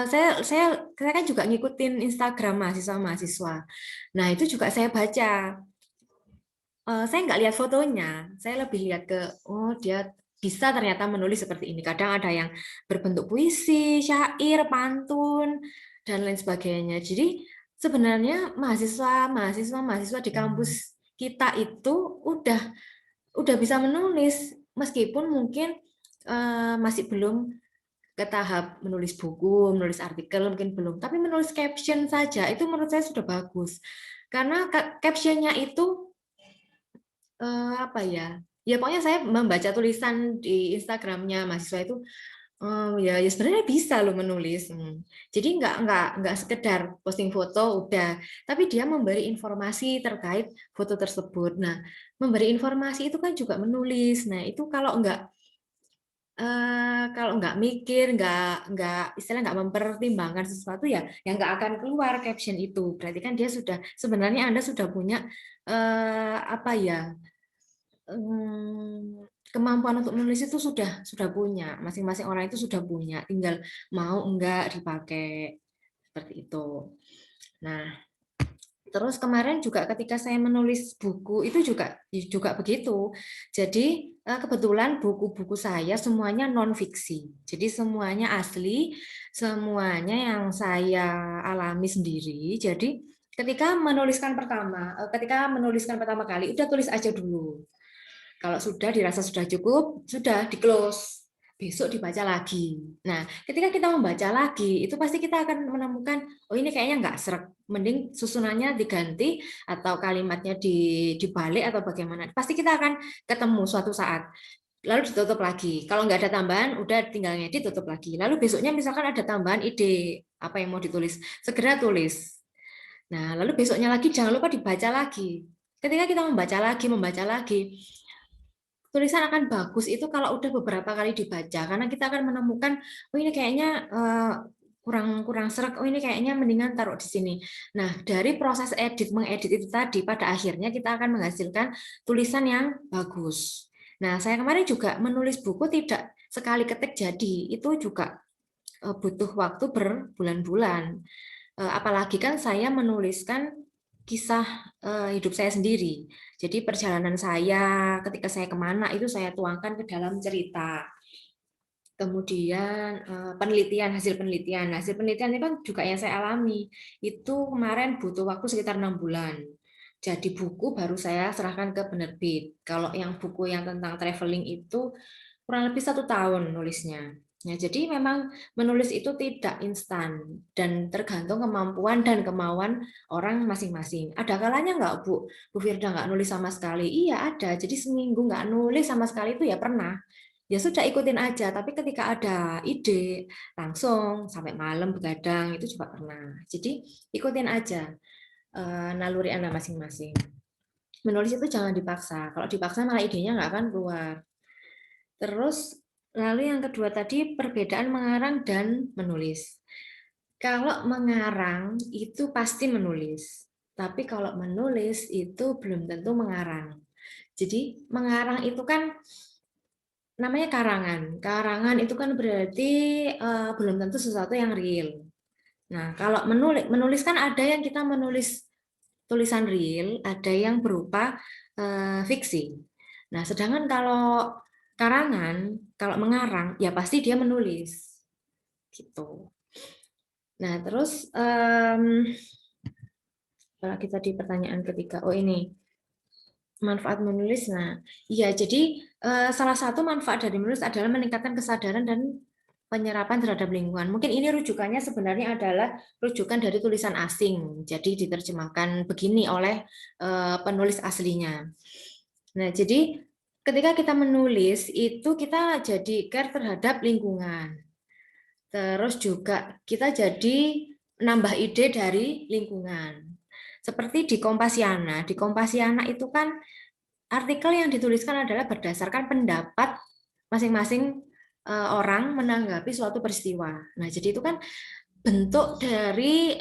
saya kan juga ngikutin Instagram mahasiswa. Nah, itu juga saya baca. Saya nggak lihat fotonya, saya lebih lihat ke dia bisa ternyata menulis seperti ini. Kadang ada yang berbentuk puisi, syair, pantun, dan lain sebagainya. Jadi sebenarnya mahasiswa di kampus kita itu udah bisa menulis, meskipun mungkin masih belum ke tahap menulis buku, menulis artikel mungkin belum, tapi menulis caption saja itu menurut saya sudah bagus. Karena captionnya itu apa ya? Ya pokoknya saya membaca tulisan di Instagramnya mahasiswa itu ya sebenarnya bisa loh menulis. Jadi nggak sekedar posting foto udah, tapi dia memberi informasi terkait foto tersebut. Nah, memberi informasi itu kan juga menulis. Nah, itu kalau nggak mikir, nggak istilahnya nggak mempertimbangkan sesuatu ya nggak akan keluar caption itu. Berarti kan dia sebenarnya Anda sudah punya apa ya? Kemampuan untuk menulis itu sudah punya, masing-masing orang itu sudah punya, tinggal mau enggak dipakai seperti itu. Nah, terus kemarin juga ketika saya menulis buku itu juga begitu. Jadi kebetulan buku-buku saya semuanya non fiksi, jadi semuanya asli, semuanya yang saya alami sendiri. Jadi ketika menuliskan pertama kali udah tulis aja dulu. Kalau sudah dirasa sudah cukup, sudah di-close. Besok dibaca lagi. Nah, ketika kita membaca lagi, itu pasti kita akan menemukan, oh ini kayaknya nggak sreg. Mending susunannya diganti atau kalimatnya dibalik atau bagaimana. Pasti kita akan ketemu suatu saat. Lalu ditutup lagi. Kalau nggak ada tambahan, udah tinggal ngedit, tutup lagi. Lalu besoknya misalkan ada tambahan ide, apa yang mau ditulis, segera tulis. Nah, lalu besoknya lagi jangan lupa dibaca lagi. Ketika kita membaca lagi, tulisan akan bagus itu kalau udah beberapa kali dibaca, karena kita akan menemukan oh ini kayaknya kurang sreg, oh ini kayaknya mendingan taruh di sini. Nah, dari proses mengedit itu tadi, pada akhirnya kita akan menghasilkan tulisan yang bagus. Nah, saya kemarin juga menulis buku tidak sekali ketik jadi, itu juga butuh waktu berbulan-bulan. Apalagi kan saya menuliskan kisah hidup saya sendiri. Jadi perjalanan saya ketika saya kemana itu saya tuangkan ke dalam cerita. Kemudian hasil penelitian itu kan juga yang saya alami. Itu kemarin butuh waktu sekitar 6 bulan. Jadi buku baru saya serahkan ke penerbit. Kalau yang buku yang tentang traveling itu kurang lebih 1 tahun nulisnya. Ya, jadi memang menulis itu tidak instan dan tergantung kemampuan dan kemauan orang masing-masing. Ada kalanya nggak Bu Firda nggak nulis sama sekali? Iya ada. Jadi seminggu nggak nulis sama sekali itu ya pernah. ya sudah ikutin aja. Tapi ketika ada ide, langsung sampai malam begadang, itu juga pernah. Jadi ikutin aja naluri Anda masing-masing. Menulis itu jangan dipaksa. Kalau dipaksa malah idenya nggak akan keluar. Terus lalu yang kedua tadi perbedaan mengarang dan menulis. Kalau mengarang itu pasti menulis. Tapi kalau menulis itu belum tentu mengarang. Jadi mengarang itu kan namanya karangan. Karangan itu kan berarti belum tentu sesuatu yang real. Nah, kalau menulis kan ada yang kita menulis tulisan real, ada yang berupa fiksi. Nah, sedangkan kalau karangan, kalau mengarang, ya pasti dia menulis. Gitu. Nah, terus kalau kita di pertanyaan ketiga, oh ini manfaat menulis. Nah, iya, jadi salah satu manfaat dari menulis adalah meningkatkan kesadaran dan penyerapan terhadap lingkungan. Mungkin ini rujukannya sebenarnya adalah rujukan dari tulisan asing. Jadi diterjemahkan begini oleh penulis aslinya. Nah, jadi ketika kita menulis itu kita jadi care terhadap lingkungan. Terus juga kita jadi nambah ide dari lingkungan. Seperti di Kompasiana. Di Kompasiana itu kan artikel yang dituliskan adalah berdasarkan pendapat masing-masing orang menanggapi suatu peristiwa. Nah, jadi itu kan bentuk dari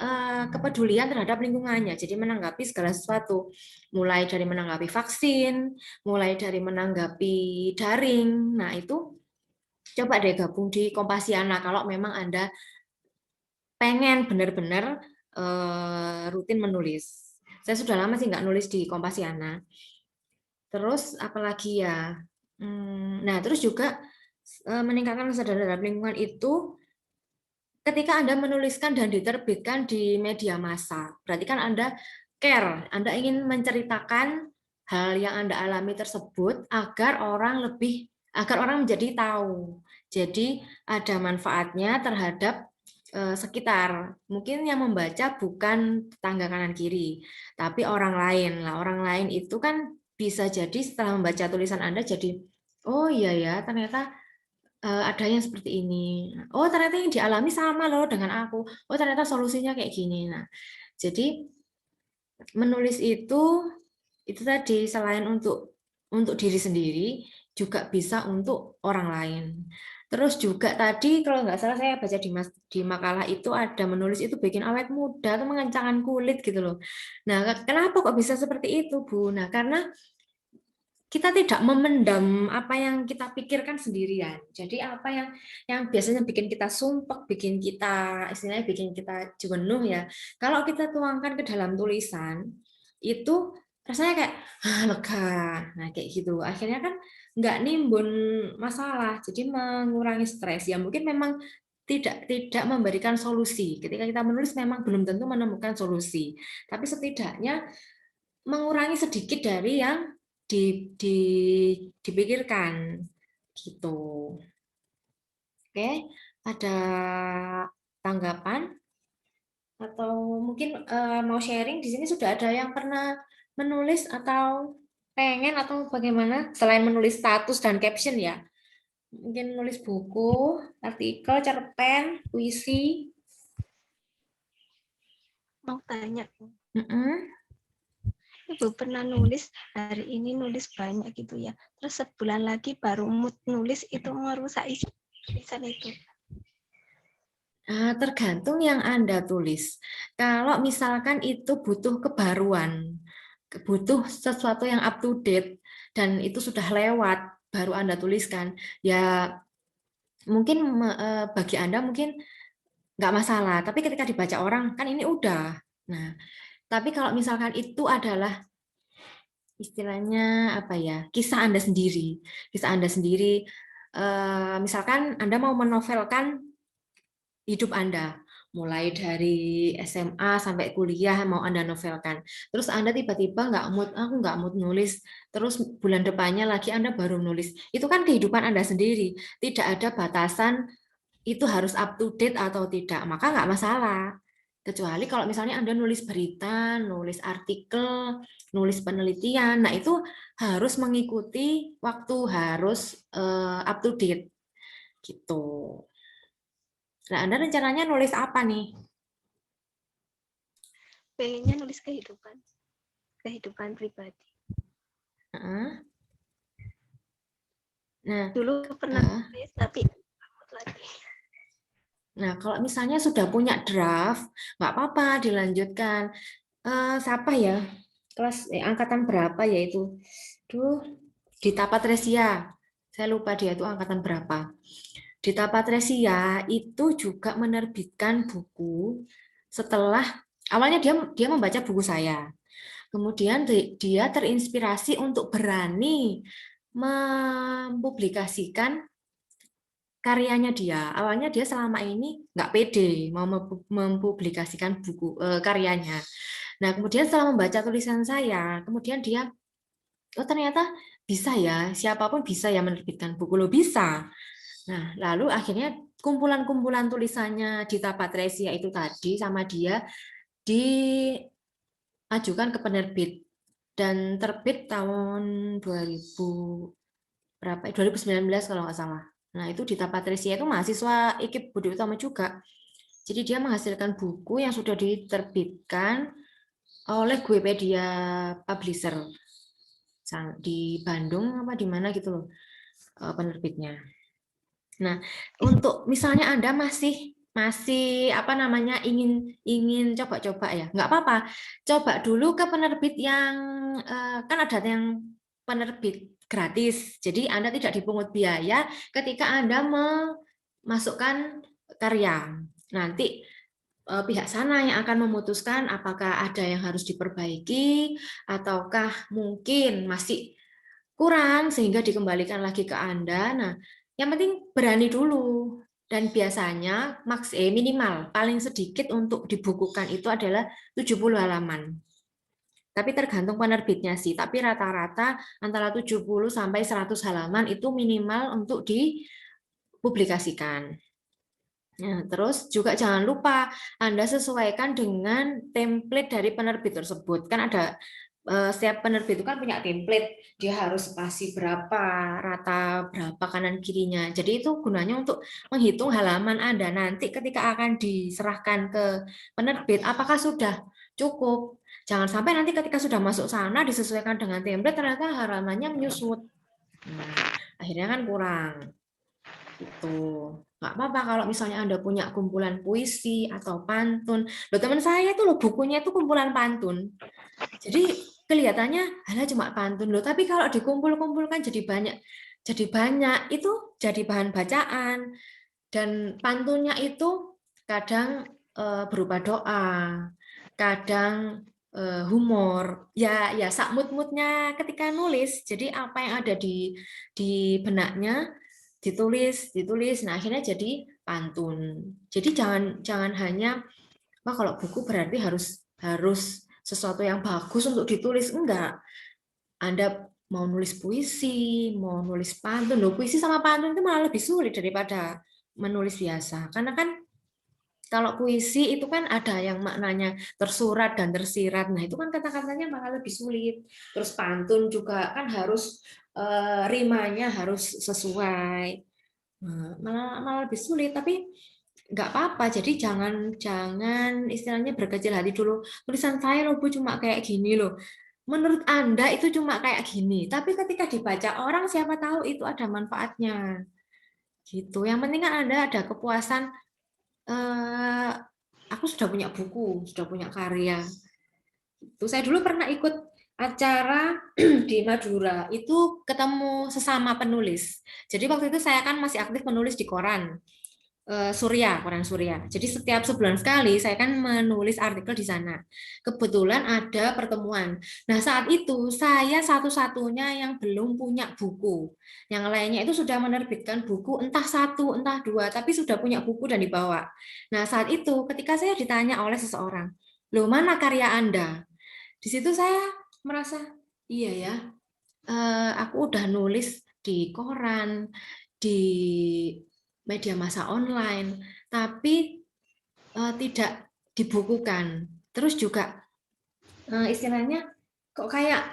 kepedulian terhadap lingkungannya. Jadi menanggapi segala sesuatu, mulai dari menanggapi vaksin, mulai dari menanggapi daring. Nah, itu coba deh gabung di Kompasiana kalau memang Anda pengen benar-benar rutin menulis. Saya sudah lama sih nggak nulis di Kompasiana. Terus apalagi ya? Nah, terus juga meningkatkan kesadaran terhadap lingkungan itu ketika Anda menuliskan dan diterbitkan di media massa. Berarti kan Anda care, Anda ingin menceritakan hal yang Anda alami tersebut agar orang menjadi tahu. Jadi ada manfaatnya terhadap sekitar. Mungkin yang membaca bukan tetangga kanan kiri, tapi orang lain. Nah, orang lain itu kan bisa jadi setelah membaca tulisan Anda jadi, oh iya ya, ternyata ada yang seperti ini. Oh, ternyata yang dialami sama loh dengan aku. Oh, ternyata solusinya kayak gini. Nah, jadi menulis itu tadi selain untuk diri sendiri, juga bisa untuk orang lain. Terus juga tadi kalau nggak salah saya baca di makalah itu ada menulis itu bikin awet muda atau mengencangkan kulit gitu loh. Nah, kenapa kok bisa seperti itu, Bu? Nah, karena kita tidak memendam apa yang kita pikirkan sendirian. Jadi apa yang biasanya bikin kita sumpek, bikin kita istilahnya bikin kita jenuh ya. Kalau kita tuangkan ke dalam tulisan itu rasanya kayak lega. Nah, kayak gitu. Akhirnya kan nggak nimbun masalah, jadi mengurangi stres. Ya mungkin memang tidak memberikan solusi. Ketika kita menulis memang belum tentu menemukan solusi. Tapi setidaknya mengurangi sedikit dari yang dipikirkan gitu. Oke, ada tanggapan atau mungkin mau sharing di sini sudah ada yang pernah menulis atau pengen atau bagaimana selain menulis status dan caption ya? Mungkin nulis buku, artikel, cerpen, puisi. Mau tanya. Ibu pernah nulis hari ini nulis banyak gitu ya. Terus sebulan lagi baru mood nulis itu merusak isi tulisan itu. Tergantung yang Anda tulis. Kalau misalkan itu butuh kebaruan, butuh sesuatu yang up to date dan itu sudah lewat baru Anda tuliskan, ya mungkin bagi Anda mungkin nggak masalah. Tapi ketika dibaca orang kan ini udah. Nah, tapi kalau misalkan itu adalah istilahnya apa ya, kisah Anda sendiri, misalkan Anda mau menovelkan hidup Anda, mulai dari SMA sampai kuliah mau Anda novelkan, terus Anda tiba-tiba aku nggak mood nulis, terus bulan depannya lagi Anda baru nulis, itu kan kehidupan Anda sendiri, tidak ada batasan itu harus up to date atau tidak, maka nggak masalah. Kecuali kalau misalnya Anda nulis berita, nulis artikel, nulis penelitian, nah itu harus mengikuti waktu, harus up to date gitu. Nah, Anda rencananya nulis apa nih? Pengennya nulis kehidupan pribadi. Nah, Dulu pernah nulis tapi takut lagi. Nah, kalau misalnya sudah punya draft, nggak apa-apa dilanjutkan. Siapa ya? Kelas angkatan berapa ya itu? Dita Patresia. Saya lupa dia itu angkatan berapa. Dita Patresia itu juga menerbitkan buku setelah awalnya dia membaca buku saya. Kemudian dia terinspirasi untuk berani mempublikasikan karyanya dia. Awalnya dia selama ini nggak pede mau mempublikasikan buku karyanya. Nah, kemudian setelah membaca tulisan saya, kemudian dia, oh ternyata bisa ya, siapapun bisa ya menerbitkan buku, lo bisa. Nah, lalu akhirnya kumpulan-kumpulan tulisannya Dita Patresia itu tadi sama dia diajukan ke penerbit dan terbit tahun 2019 kalau nggak salah. Nah, itu Dita Patresia itu mahasiswa IKIP Budi Utama juga. Jadi dia menghasilkan buku yang sudah diterbitkan oleh Guepedia Publisher di Bandung apa di mana gitu loh penerbitnya. Nah, untuk misalnya Anda masih apa namanya ingin coba-coba ya, nggak apa-apa. Coba dulu ke penerbit yang kan ada yang penerbit gratis. Jadi Anda tidak dipungut biaya ketika Anda memasukkan karya. Nanti pihak sana yang akan memutuskan apakah ada yang harus diperbaiki ataukah mungkin masih kurang sehingga dikembalikan lagi ke Anda. Nah, yang penting berani dulu. Dan biasanya minimal paling sedikit untuk dibukukan itu adalah 70 halaman. Tapi tergantung penerbitnya sih, tapi rata-rata antara 70 sampai 100 halaman itu minimal untuk dipublikasikan. Nah, terus juga jangan lupa Anda sesuaikan dengan template dari penerbit tersebut. Kan ada setiap penerbit itu kan punya template, dia harus spasi berapa, rata berapa kanan kirinya. Jadi itu gunanya untuk menghitung halaman Anda nanti ketika akan diserahkan ke penerbit apakah sudah cukup. Jangan sampai nanti ketika sudah masuk sana disesuaikan dengan template ternyata halamannya menyusut. Nah, akhirnya kan kurang. Itu nggak apa-apa kalau misalnya Anda punya kumpulan puisi atau pantun. Loh, teman saya itu loh bukunya itu kumpulan pantun. Jadi kelihatannya hanya cuma pantun loh, tapi kalau dikumpul-kumpulkan jadi banyak itu jadi bahan bacaan. Dan pantunnya itu kadang berupa doa, kadang humor. Ya sak mood-moodnya ketika nulis. Jadi apa yang ada di benaknya ditulis. Nah, akhirnya jadi pantun. Jadi jangan hanya kalau buku berarti harus sesuatu yang bagus untuk ditulis, enggak. Anda mau nulis puisi, mau nulis pantun, loh puisi sama pantun itu malah lebih sulit daripada menulis biasa. Karena kan kalau puisi itu kan ada yang maknanya tersurat dan tersirat. Nah, itu kan kata-katanya malah lebih sulit. Terus pantun juga kan harus rimanya harus sesuai. Malah lebih sulit, tapi nggak apa-apa. Jadi jangan istilahnya berkecil hati dulu. Tulisan saya loh Bu cuma kayak gini loh. Menurut Anda itu cuma kayak gini, tapi ketika dibaca orang siapa tahu itu ada manfaatnya. Gitu. Yang penting kan Anda ada kepuasan aku sudah punya buku, sudah punya karya. Itu saya dulu pernah ikut acara di Madura, itu ketemu sesama penulis. Jadi waktu itu saya kan masih aktif menulis di koran koran Surya. Jadi setiap sebulan sekali saya kan menulis artikel di sana. Kebetulan ada pertemuan. Nah, saat itu saya satu-satunya yang belum punya buku. Yang lainnya itu sudah menerbitkan buku, entah satu, entah dua, tapi sudah punya buku dan dibawa. Nah, saat itu ketika saya ditanya oleh seseorang, "Loh, mana karya Anda?" Di situ saya merasa, iya ya, aku udah nulis di koran, di media massa online, tapi tidak dibukukan. Terus juga istilahnya kok kayak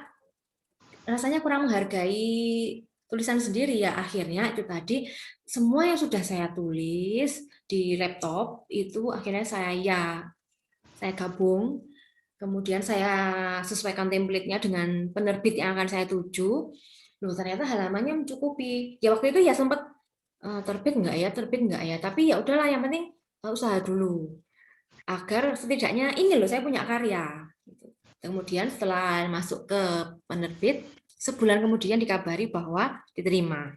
rasanya kurang menghargai tulisan sendiri ya. Akhirnya itu tadi semua yang sudah saya tulis di laptop itu akhirnya saya gabung, kemudian saya sesuaikan template-nya dengan penerbit yang akan saya tuju. Loh, ternyata halamannya mencukupi. Ya waktu itu ya sempat terbit nggak ya, tapi ya udahlah, yang penting usaha dulu. Agar setidaknya ini loh saya punya karya. Kemudian setelah masuk ke penerbit, sebulan kemudian dikabari bahwa diterima.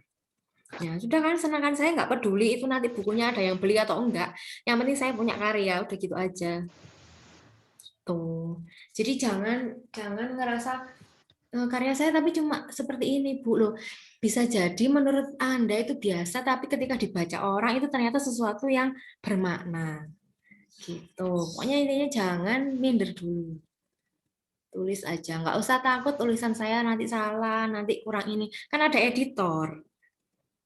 Ya sudah kan, senang kan, saya nggak peduli itu nanti bukunya ada yang beli atau enggak. Yang penting saya punya karya, udah gitu aja. Tuh. Jadi jangan ngerasa karya saya tapi cuma seperti ini, Bu. Loh, bisa jadi menurut Anda itu biasa, tapi ketika dibaca orang itu ternyata sesuatu yang bermakna. Gitu. Pokoknya intinya jangan minder dulu. Tulis aja, nggak usah takut tulisan saya nanti salah, nanti kurang ini. Kan ada editor.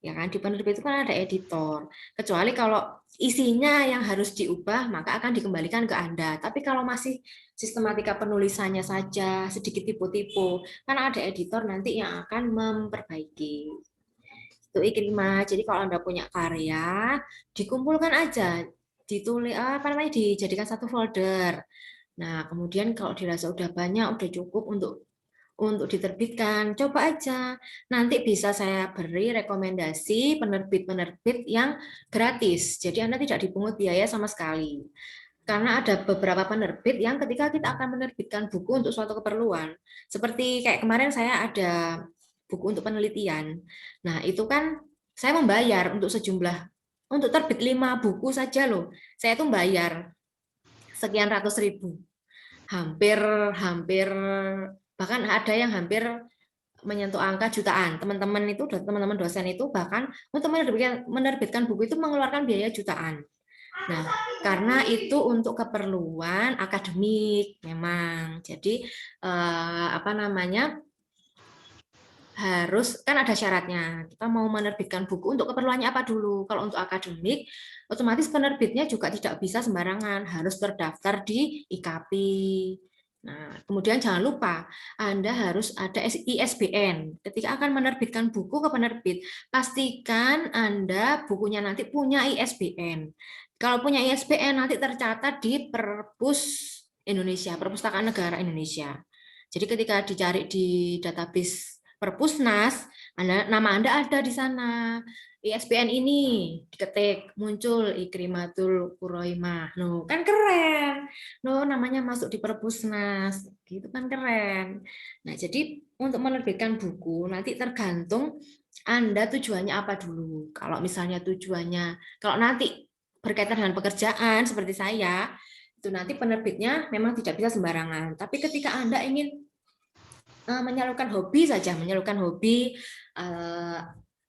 Ya kan, di penerbit itu kan ada editor. Kecuali kalau isinya yang harus diubah, maka akan dikembalikan ke Anda. Tapi kalau masih sistematika penulisannya saja sedikit tipu-tipu, kan ada editor nanti yang akan memperbaiki. Itu Ikrimah. Jadi kalau Anda punya karya, dikumpulkan aja, ditulis dijadikan satu folder. Nah, kemudian kalau dirasa udah banyak, udah cukup untuk diterbitkan, coba aja. Nanti bisa saya beri rekomendasi penerbit-penerbit yang gratis. Jadi Anda tidak dipungut biaya sama sekali. Karena ada beberapa penerbit yang ketika kita akan menerbitkan buku untuk suatu keperluan, seperti kayak kemarin saya ada buku untuk penelitian. Nah, itu kan saya membayar untuk untuk terbit 5 buku saja loh. Saya tuh bayar sekian ratus ribu. Hampir bahkan ada yang hampir menyentuh angka jutaan. Teman-teman dosen itu bahkan untuk menerbitkan buku itu mengeluarkan biaya jutaan. Nah, karena itu untuk keperluan akademik memang. Jadi harus kan ada syaratnya. Kita mau menerbitkan buku untuk keperluannya apa dulu. Kalau untuk akademik, otomatis penerbitnya juga tidak bisa sembarangan, harus terdaftar di IKP. Nah, kemudian jangan lupa Anda harus ada ISBN. Ketika akan menerbitkan buku ke penerbit, pastikan Anda bukunya nanti punya ISBN. Kalau punya ISBN nanti tercatat di Perpus Indonesia, Perpustakaan Negara Indonesia. Jadi ketika dicari di database Perpusnas, nama Anda ada di sana. ISBN ini diketik, muncul Ikrimatul Quroimah. No, kan keren. No, namanya masuk di Perpusnas. Gitu kan keren. Nah, jadi untuk menerbitkan buku nanti tergantung Anda tujuannya apa dulu. Kalau misalnya tujuannya, kalau nanti berkaitan dengan pekerjaan seperti saya, itu nanti penerbitnya memang tidak bisa sembarangan. Tapi ketika Anda ingin menyalurkan hobi saja,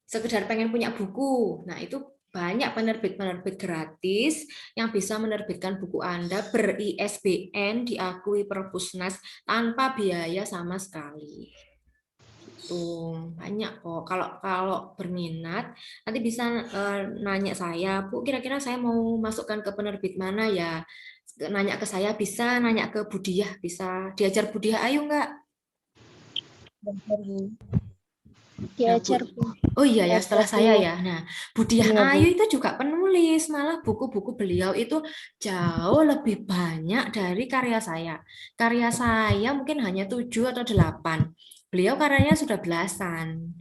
sekedar pengen punya buku. Nah, itu banyak penerbit-penerbit gratis yang bisa menerbitkan buku Anda ber-ISBN diakui Perpusnas tanpa biaya sama sekali. Tuh, banyak kok. Kalau berminat, nanti bisa nanya saya, Bu, kira-kira saya mau masukkan ke penerbit mana ya? Nanya ke saya bisa, nanya ke Budiah bisa. Diajar Budiah Ayu nggak? Diajar, Bu. Oh iya ya, setelah saya ya. Nah, Budiah Ayu itu juga penulis, malah buku-buku beliau itu jauh lebih banyak dari karya saya. Karya saya mungkin hanya 7 atau 8. Beliau karyanya sudah belasan.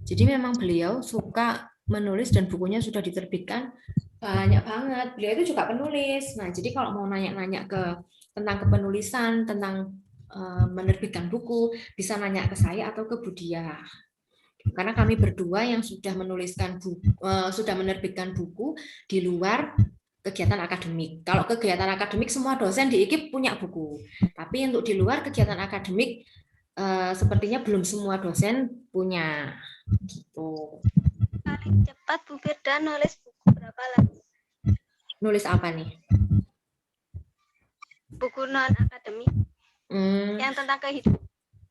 Jadi memang beliau suka menulis dan bukunya sudah diterbitkan banyak banget. Beliau itu juga penulis. Nah, jadi kalau mau nanya-nanya tentang kepenulisan, tentang menerbitkan buku, bisa nanya ke saya atau ke Budiah. Karena kami berdua yang sudah sudah menerbitkan buku di luar kegiatan akademik. Kalau kegiatan akademik semua dosen di IKIP punya buku. Tapi untuk di luar kegiatan akademik sepertinya belum semua dosen punya. Gitu. Paling cepat Bu Firda nulis buku berapa lagi? Nulis apa nih? Buku non akademik. Yang tentang kehidupan.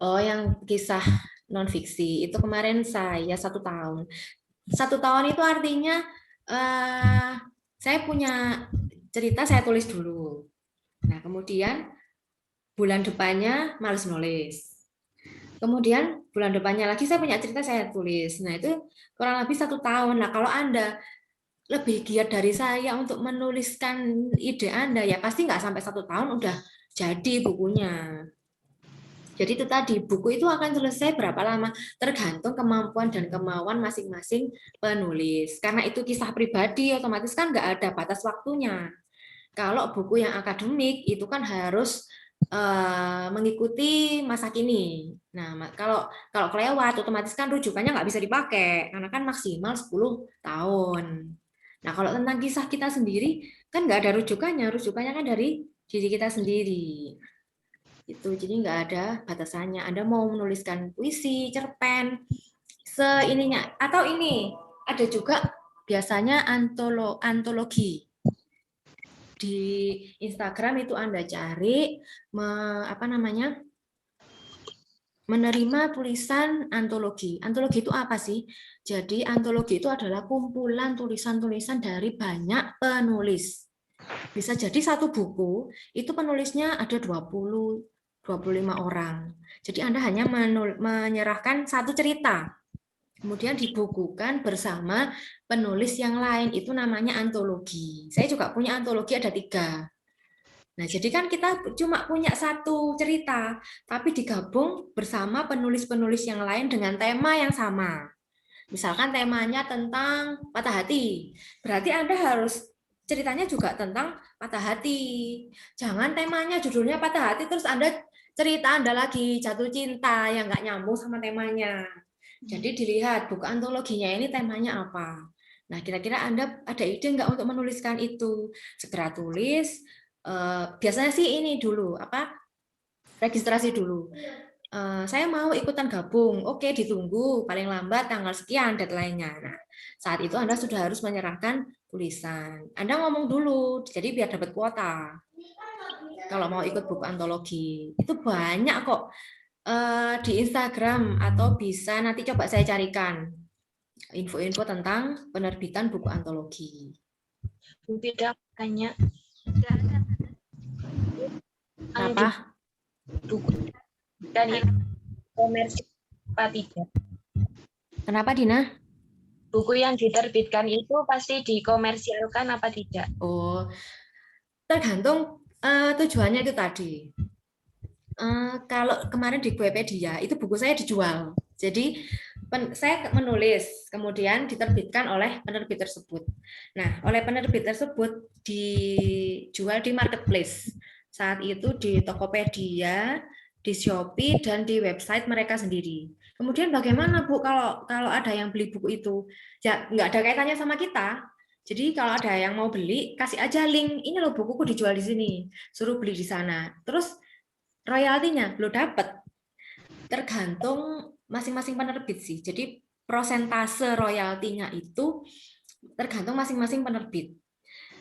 Oh, yang kisah non fiksi itu kemarin saya 1 tahun. 1 tahun itu artinya saya punya cerita, saya tulis dulu. Nah, kemudian bulan depannya males nulis. Kemudian bulan depannya lagi saya punya cerita saya tulis. Nah, itu kurang lebih 1 tahun. Nah, kalau Anda lebih giat dari saya untuk menuliskan ide Anda, ya pasti nggak sampai 1 tahun udah jadi bukunya. Jadi itu tadi, buku itu akan selesai berapa lama? Tergantung kemampuan dan kemauan masing-masing penulis. Karena itu kisah pribadi, otomatis kan nggak ada batas waktunya. Kalau buku yang akademik, itu kan harus mengikuti masa kini. Nah, kalau kelewat, otomatis kan rujukannya nggak bisa dipakai, karena kan maksimal 10 tahun. Nah, kalau tentang kisah kita sendiri, kan nggak ada rujukannya kan dari diri kita sendiri. Itu jadi nggak ada batasannya. Anda mau menuliskan puisi, cerpen, seininya, atau ini ada juga biasanya antologi. Di Instagram itu Anda cari menerima tulisan antologi. Antologi itu apa sih? Jadi antologi itu adalah kumpulan tulisan-tulisan dari banyak penulis. Bisa jadi satu buku itu penulisnya ada 20, 25 orang. Jadi Anda hanya menyerahkan satu cerita. Kemudian dibukukan bersama penulis yang lain. Itu namanya antologi. Saya juga punya antologi ada 3. Nah, jadi kan kita cuma punya satu cerita, tapi digabung bersama penulis-penulis yang lain dengan tema yang sama. Misalkan temanya tentang patah hati. Berarti Anda harus ceritanya juga tentang patah hati. Jangan temanya judulnya patah hati, terus cerita Anda lagi jatuh cinta yang nggak nyambung sama temanya. Jadi dilihat buku antologinya ini temanya apa. Nah, kira-kira Anda ada ide nggak untuk menuliskan itu? Segera tulis. Biasanya sih ini dulu, registrasi dulu. Saya mau ikutan gabung. Oke, ditunggu paling lambat tanggal sekian deadline-nya. Nah, saat itu Anda sudah harus menyerahkan tulisan. Anda ngomong dulu, jadi biar dapat kuota. Kalau mau ikut buku antologi, itu banyak kok di Instagram, atau bisa nanti coba saya carikan info-info tentang penerbitan buku antologi. Tidak tanya. Apa? Buku dan itu komersil apa tidak? Kenapa, Dina? Buku yang diterbitkan itu pasti dikomersialkan apa tidak? Oh, tergantung tujuannya itu tadi. Kalau kemarin di Bukupedia itu buku saya dijual. Jadi saya menulis, kemudian diterbitkan oleh penerbit tersebut. Nah, oleh penerbit tersebut dijual di marketplace. Saat itu di Tokopedia, di Shopee, dan di website mereka sendiri. Kemudian bagaimana, Bu, kalau ada yang beli buku itu? Ya, nggak ada kaitannya sama kita. Jadi kalau ada yang mau beli, kasih aja link, ini loh bukuku dijual di sini, suruh beli di sana. Terus royaltinya lo dapat. Tergantung masing-masing penerbit sih. Jadi prosentase royaltinya itu tergantung masing-masing penerbit.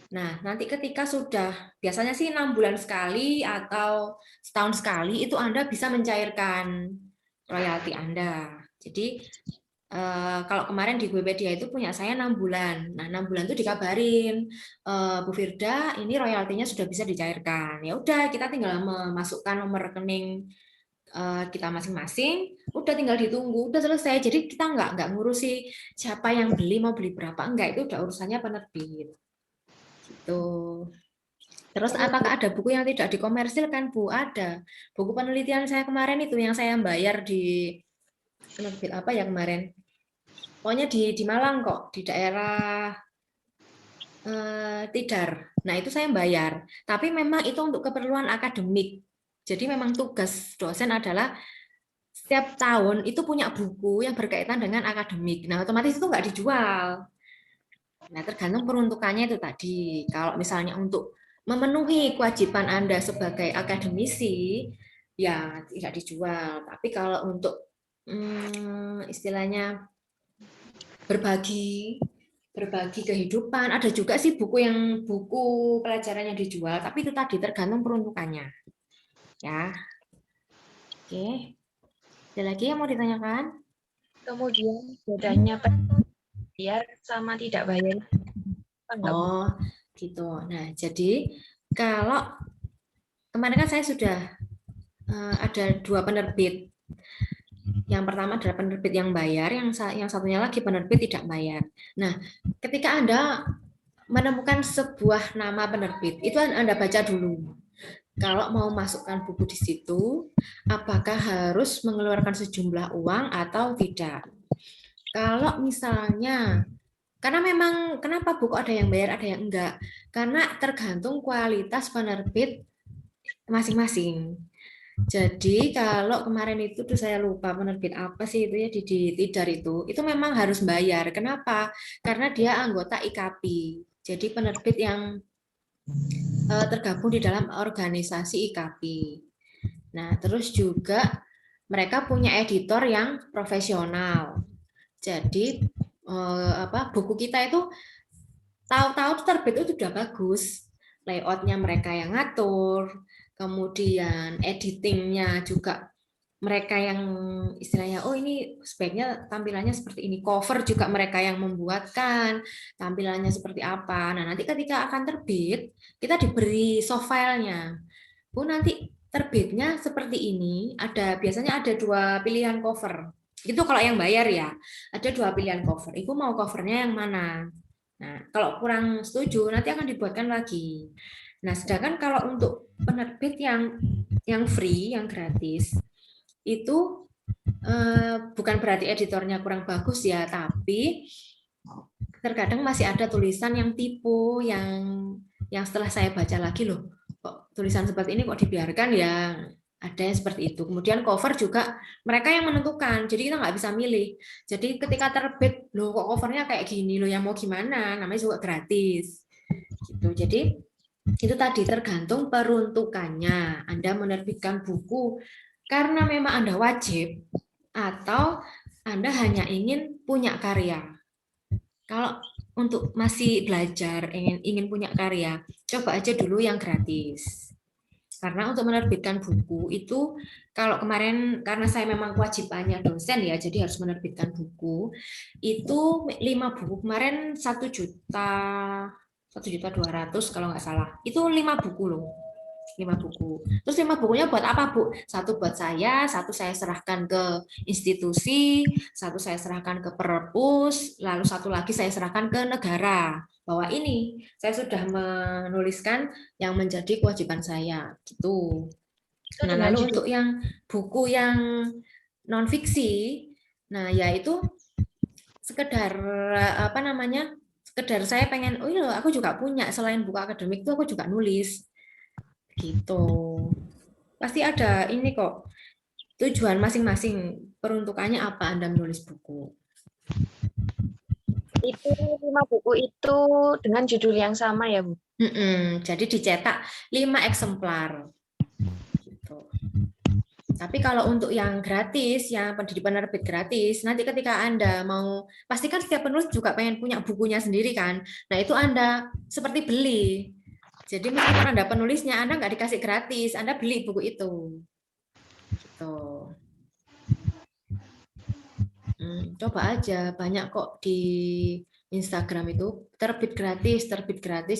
Nah, nanti ketika sudah, biasanya sih 6 bulan sekali atau setahun sekali, itu Anda bisa mencairkan royalti Anda. Jadi kalau kemarin di Bukupedia itu punya saya 6 bulan. Nah, 6 bulan itu dikabarin, Bu Firda, ini royaltinya sudah bisa dicairkan. Ya udah, kita tinggal memasukkan nomor rekening kita masing-masing, udah tinggal ditunggu, udah selesai. Jadi kita nggak ngurusi siapa yang beli, mau beli berapa, enggak, itu udah urusannya penerbit. Gitu. Terus apakah ada buku yang tidak dikomersilkan, Bu? Ada. Buku penelitian saya kemarin itu yang saya bayar di penerbit apa ya kemarin? Pokoknya di Malang kok, di daerah Tidar. Nah, itu saya bayar. Tapi memang itu untuk keperluan akademik. Jadi memang tugas dosen adalah setiap tahun itu punya buku yang berkaitan dengan akademik. Nah, otomatis itu nggak dijual. Nah, tergantung peruntukannya itu tadi. Kalau misalnya untuk memenuhi kewajiban Anda sebagai akademisi, ya tidak dijual. Tapi kalau untuk istilahnya berbagi kehidupan, ada juga sih buku pelajaran yang dijual, tapi itu tadi tergantung peruntukannya. Ya. Oke. Ada lagi yang mau ditanyakan? Kemudian bedanya bayar sama tidak bayar. Oh, gitu. Nah, jadi kalau kemarin kan saya sudah ada 2 penerbit. Yang pertama adalah penerbit yang bayar, yang satunya lagi penerbit tidak bayar. Nah, ketika Anda menemukan sebuah nama penerbit, itu Anda baca dulu. Kalau mau masukkan buku di situ, apakah harus mengeluarkan sejumlah uang atau tidak? Kalau misalnya, karena memang kenapa buku ada yang bayar, ada yang enggak? Karena tergantung kualitas penerbit masing-masing. Jadi kalau kemarin itu tuh saya lupa penerbit apa sih itu ya di Tidar itu memang harus bayar. Kenapa? Karena dia anggota IKP. Jadi penerbit yang tergabung di dalam organisasi IKP. Nah, terus juga mereka punya editor yang profesional. Jadi buku kita itu tahu-tahu terbit itu sudah bagus. Layoutnya mereka yang ngatur, kemudian editingnya juga mereka yang istilahnya, oh ini sebaiknya tampilannya seperti ini, cover juga mereka yang membuatkan, tampilannya seperti apa. Nah, nanti ketika akan terbit, kita diberi soft file-nya. Bu, nanti terbitnya seperti ini, biasanya ada 2 pilihan cover. Itu kalau yang bayar ya, ada 2 pilihan cover. Ibu mau covernya yang mana? Nah, kalau kurang setuju, nanti akan dibuatkan lagi. Nah, sedangkan kalau untuk penerbit yang free, yang gratis, itu bukan berarti editornya kurang bagus ya, tapi terkadang masih ada tulisan yang tipu, yang setelah saya baca lagi loh, kok tulisan seperti ini kok dibiarkan ya. Ada yang seperti itu. Kemudian cover juga mereka yang menentukan, jadi kita nggak bisa milih. Jadi ketika terbit, loh kok covernya kayak gini, loh yang mau gimana, namanya juga gratis. Gitu. Jadi itu tadi tergantung peruntukannya. Anda menerbitkan buku karena memang Anda wajib, atau Anda hanya ingin punya karya. Kalau untuk masih belajar, ingin punya karya, coba aja dulu yang gratis. Karena untuk menerbitkan buku itu, kalau kemarin karena saya memang kewajibannya dosen ya, jadi harus menerbitkan buku, itu 5 buku kemarin 1.200.000 kalau nggak salah. Itu 5 buku loh. 5 buku. Terus 5 bukunya buat apa, Bu? 1 buat saya, 1 saya serahkan ke institusi, 1 saya serahkan ke perpus, lalu 1 lagi saya serahkan ke negara. Bahwa ini saya sudah menuliskan yang menjadi kewajiban saya, gitu. Nah, lalu untuk yang buku yang non fiksi, nah yaitu sekedar sekedar saya pengen, oh iya aku juga punya, selain buku akademik itu aku juga nulis. Gitu. Pasti ada ini kok, tujuan masing-masing, peruntukannya apa Anda menulis buku. Itu 5 buku itu dengan judul yang sama ya, Bu? Jadi dicetak 5 eksemplar. Gitu. Tapi kalau untuk yang gratis, yang di penerbit gratis, nanti ketika Anda mau, pastikan setiap penulis juga pengen punya bukunya sendiri kan. Nah itu Anda seperti beli. Jadi meskipun Anda penulisnya, Anda nggak dikasih gratis, Anda beli buku itu. Gitu. Coba aja, banyak kok di Instagram itu terbit gratis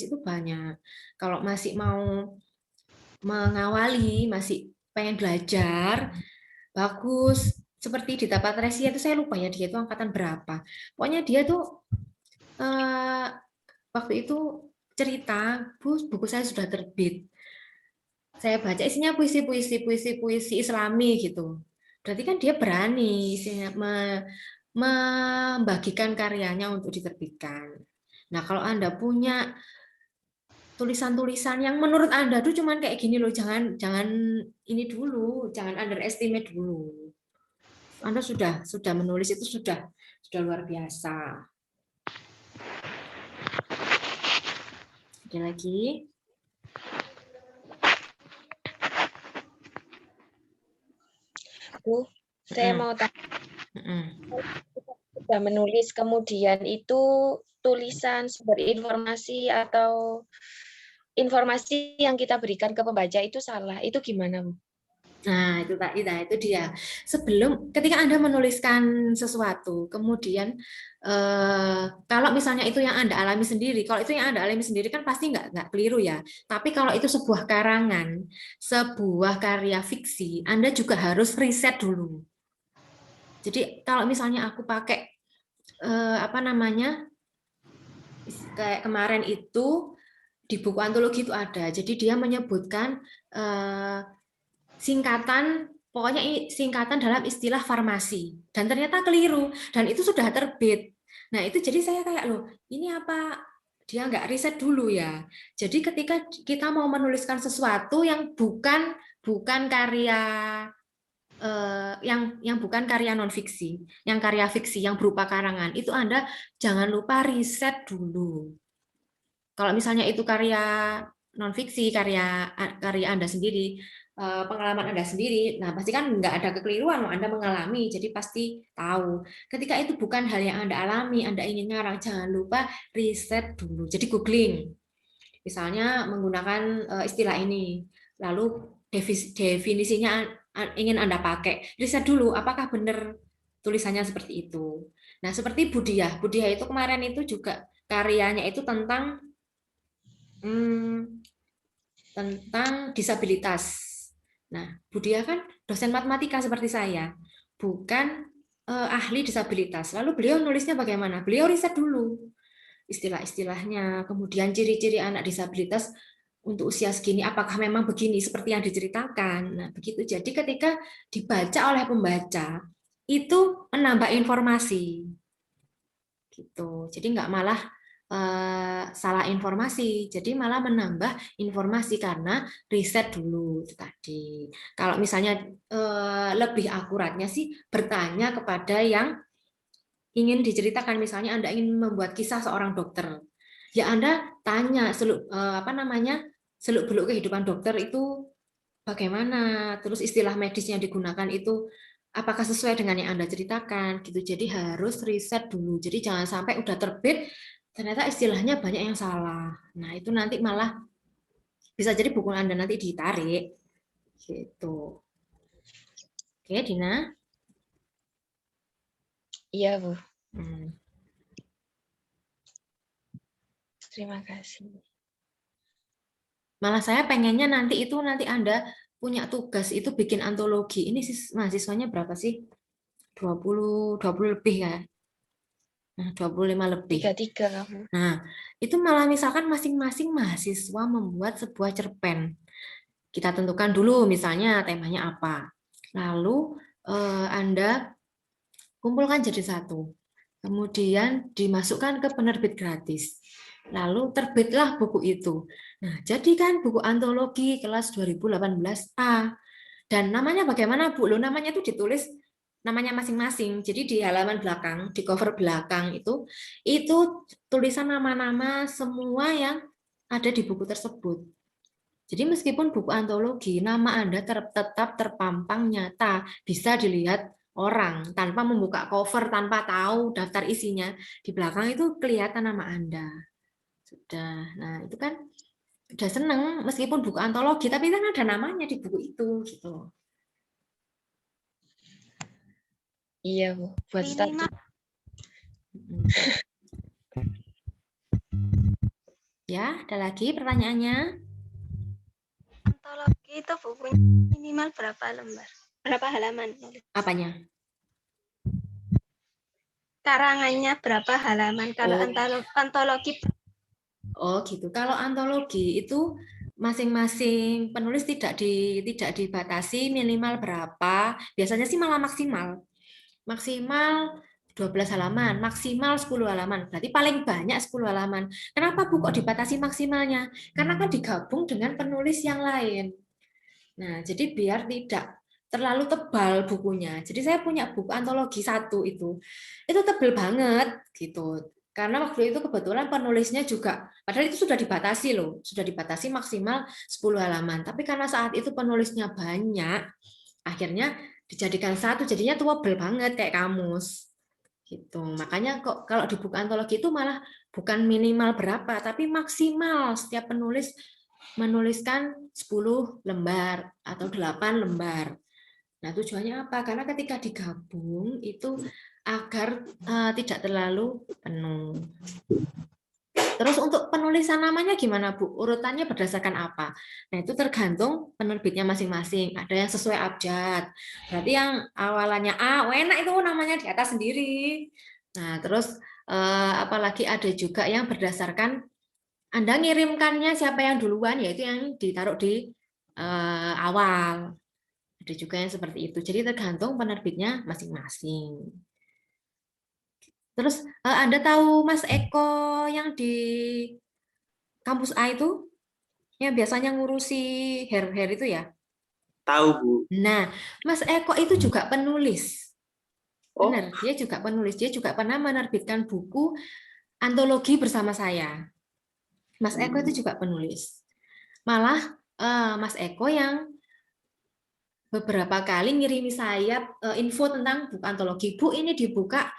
itu banyak. Kalau masih mau mengawali, masih pengen belajar, bagus. Seperti di Dita Patresia itu saya lupa ya dia itu angkatan berapa. Pokoknya dia tuh waktu itu cerita, Bu, buku saya sudah terbit. Saya baca isinya puisi Islami gitu. Berarti kan dia berani membagikan karyanya untuk diterbitkan. Nah, kalau Anda punya tulisan-tulisan yang menurut Anda tuh cuman kayak gini loh, jangan ini dulu, jangan underestimate dulu. Anda sudah menulis itu sudah luar biasa. Ada lagi? Bu, saya mau tanya. Sudah menulis, kemudian itu tulisan sumber informasi atau informasi yang kita berikan ke pembaca itu salah, itu gimana, Bu? Nah, itu dia. Sebelum ketika Anda menuliskan sesuatu, kemudian kalau misalnya itu yang Anda alami sendiri, kalau itu yang Anda alami sendiri kan pasti nggak keliru ya. Tapi kalau itu sebuah karangan, sebuah karya fiksi, Anda juga harus riset dulu. Jadi kalau misalnya aku pakai apa namanya, kayak kemarin itu di buku antologi itu ada. Jadi dia menyebutkan singkatan, pokoknya singkatan dalam istilah farmasi, dan ternyata keliru, dan itu sudah terbit. Nah itu jadi saya kayak loh, ini apa dia nggak riset dulu ya. Jadi ketika kita mau menuliskan sesuatu yang bukan karya yang bukan karya non fiksi, yang karya fiksi yang berupa karangan, itu Anda jangan lupa riset dulu. Kalau misalnya itu karya non fiksi, karya Anda sendiri, pengalaman Anda sendiri, nah pasti kan nggak ada kekeliruan, Anda mengalami, jadi pasti tahu. Ketika itu bukan hal yang Anda alami, Anda ingin ngarang, jangan lupa riset dulu. Jadi googling, misalnya menggunakan istilah ini, lalu definisinya ingin Anda pakai, riset dulu apakah benar tulisannya seperti itu. Nah seperti Budiah itu kemarin itu juga karyanya itu tentang disabilitas. Nah, Budiah kan dosen matematika seperti saya, bukan ahli disabilitas. Lalu beliau nulisnya bagaimana? Beliau riset dulu istilah-istilahnya, kemudian ciri-ciri anak disabilitas untuk usia segini, apakah memang begini seperti yang diceritakan. Nah, begitu. Jadi ketika dibaca oleh pembaca, itu menambah informasi. Gitu. Jadi nggak malah salah informasi, jadi malah menambah informasi karena riset dulu itu tadi. Kalau misalnya lebih akuratnya sih bertanya kepada yang ingin diceritakan, misalnya Anda ingin membuat kisah seorang dokter, ya Anda tanya seluk-beluk kehidupan dokter itu bagaimana, terus istilah medis yang digunakan itu apakah sesuai dengan yang Anda ceritakan gitu. Jadi harus riset dulu. Jadi jangan sampai udah terbit ternyata istilahnya banyak yang salah. Nah, itu nanti malah bisa jadi buku Anda nanti ditarik. Gitu. Oke, Dina? Iya, Bu. Terima kasih. Malah saya pengennya nanti Anda punya tugas itu bikin antologi. Ini mahasiswanya berapa sih? 20 lebih ya. Nah, 25 lebih. 33. Nah, itu malah misalkan masing-masing mahasiswa membuat sebuah cerpen. Kita tentukan dulu misalnya temanya apa. Lalu Anda kumpulkan jadi satu. Kemudian dimasukkan ke penerbit gratis. Lalu terbitlah buku itu. Nah, jadikan buku antologi kelas 2018A. Dan namanya bagaimana, Bu? Loh, namanya itu ditulis namanya masing-masing. Jadi di halaman belakang, di cover belakang itu tulisan nama-nama semua yang ada di buku tersebut. Jadi meskipun buku antologi, nama Anda tetap terpampang nyata, bisa dilihat orang tanpa membuka cover, tanpa tahu daftar isinya. Di belakang itu kelihatan nama Anda. Sudah. Nah, itu kan udah seneng meskipun buku antologi, tapi kan ada namanya di buku itu gitu. Iya, Bu. Buat studi. Ya, ada lagi pertanyaannya? Antologi itu bukunya minimal berapa lembar? Berapa halaman? Apanya? Karangannya berapa halaman? Kalau antologi. Oh, gitu. Kalau antologi itu masing-masing penulis tidak dibatasi minimal berapa. Biasanya sih malah maksimal. Maksimal 12 halaman, maksimal 10 halaman. Berarti paling banyak 10 halaman. Kenapa Bu kok dibatasi maksimalnya? Karena kan digabung dengan penulis yang lain. Nah, jadi biar tidak terlalu tebal bukunya. Jadi saya punya buku antologi satu itu tebal banget gitu. Karena waktu itu kebetulan penulisnya juga, padahal itu sudah dibatasi loh, sudah dibatasi maksimal 10 halaman. Tapi karena saat itu penulisnya banyak, akhirnya dijadikan satu, jadinya tebal banget kayak kamus. Gitu. Makanya kok kalau di buku antologi itu malah bukan minimal berapa, tapi maksimal setiap penulis menuliskan 10 lembar atau 8 lembar. Nah, tujuannya apa? Karena ketika digabung itu agar tidak terlalu penuh. Terus untuk penulisan namanya gimana, Bu? Urutannya berdasarkan apa? Nah, itu tergantung penerbitnya masing-masing. Ada yang sesuai abjad. Berarti yang awalannya A, enak itu namanya di atas sendiri. Nah, terus apalagi ada juga yang berdasarkan Anda ngirimkannya siapa yang duluan, yaitu yang ditaruh di awal. Ada juga yang seperti itu. Jadi tergantung penerbitnya masing-masing. Terus Anda tahu Mas Eko yang di kampus A itu? Yang biasanya ngurusi hair itu ya? Tahu, Bu. Nah, Mas Eko itu juga penulis. Oh. Benar, dia juga penulis. Dia juga pernah menerbitkan buku antologi bersama saya. Mas Eko itu juga penulis. Malah Mas Eko yang beberapa kali ngirimi saya info tentang buku antologi. Bu, ini dibuka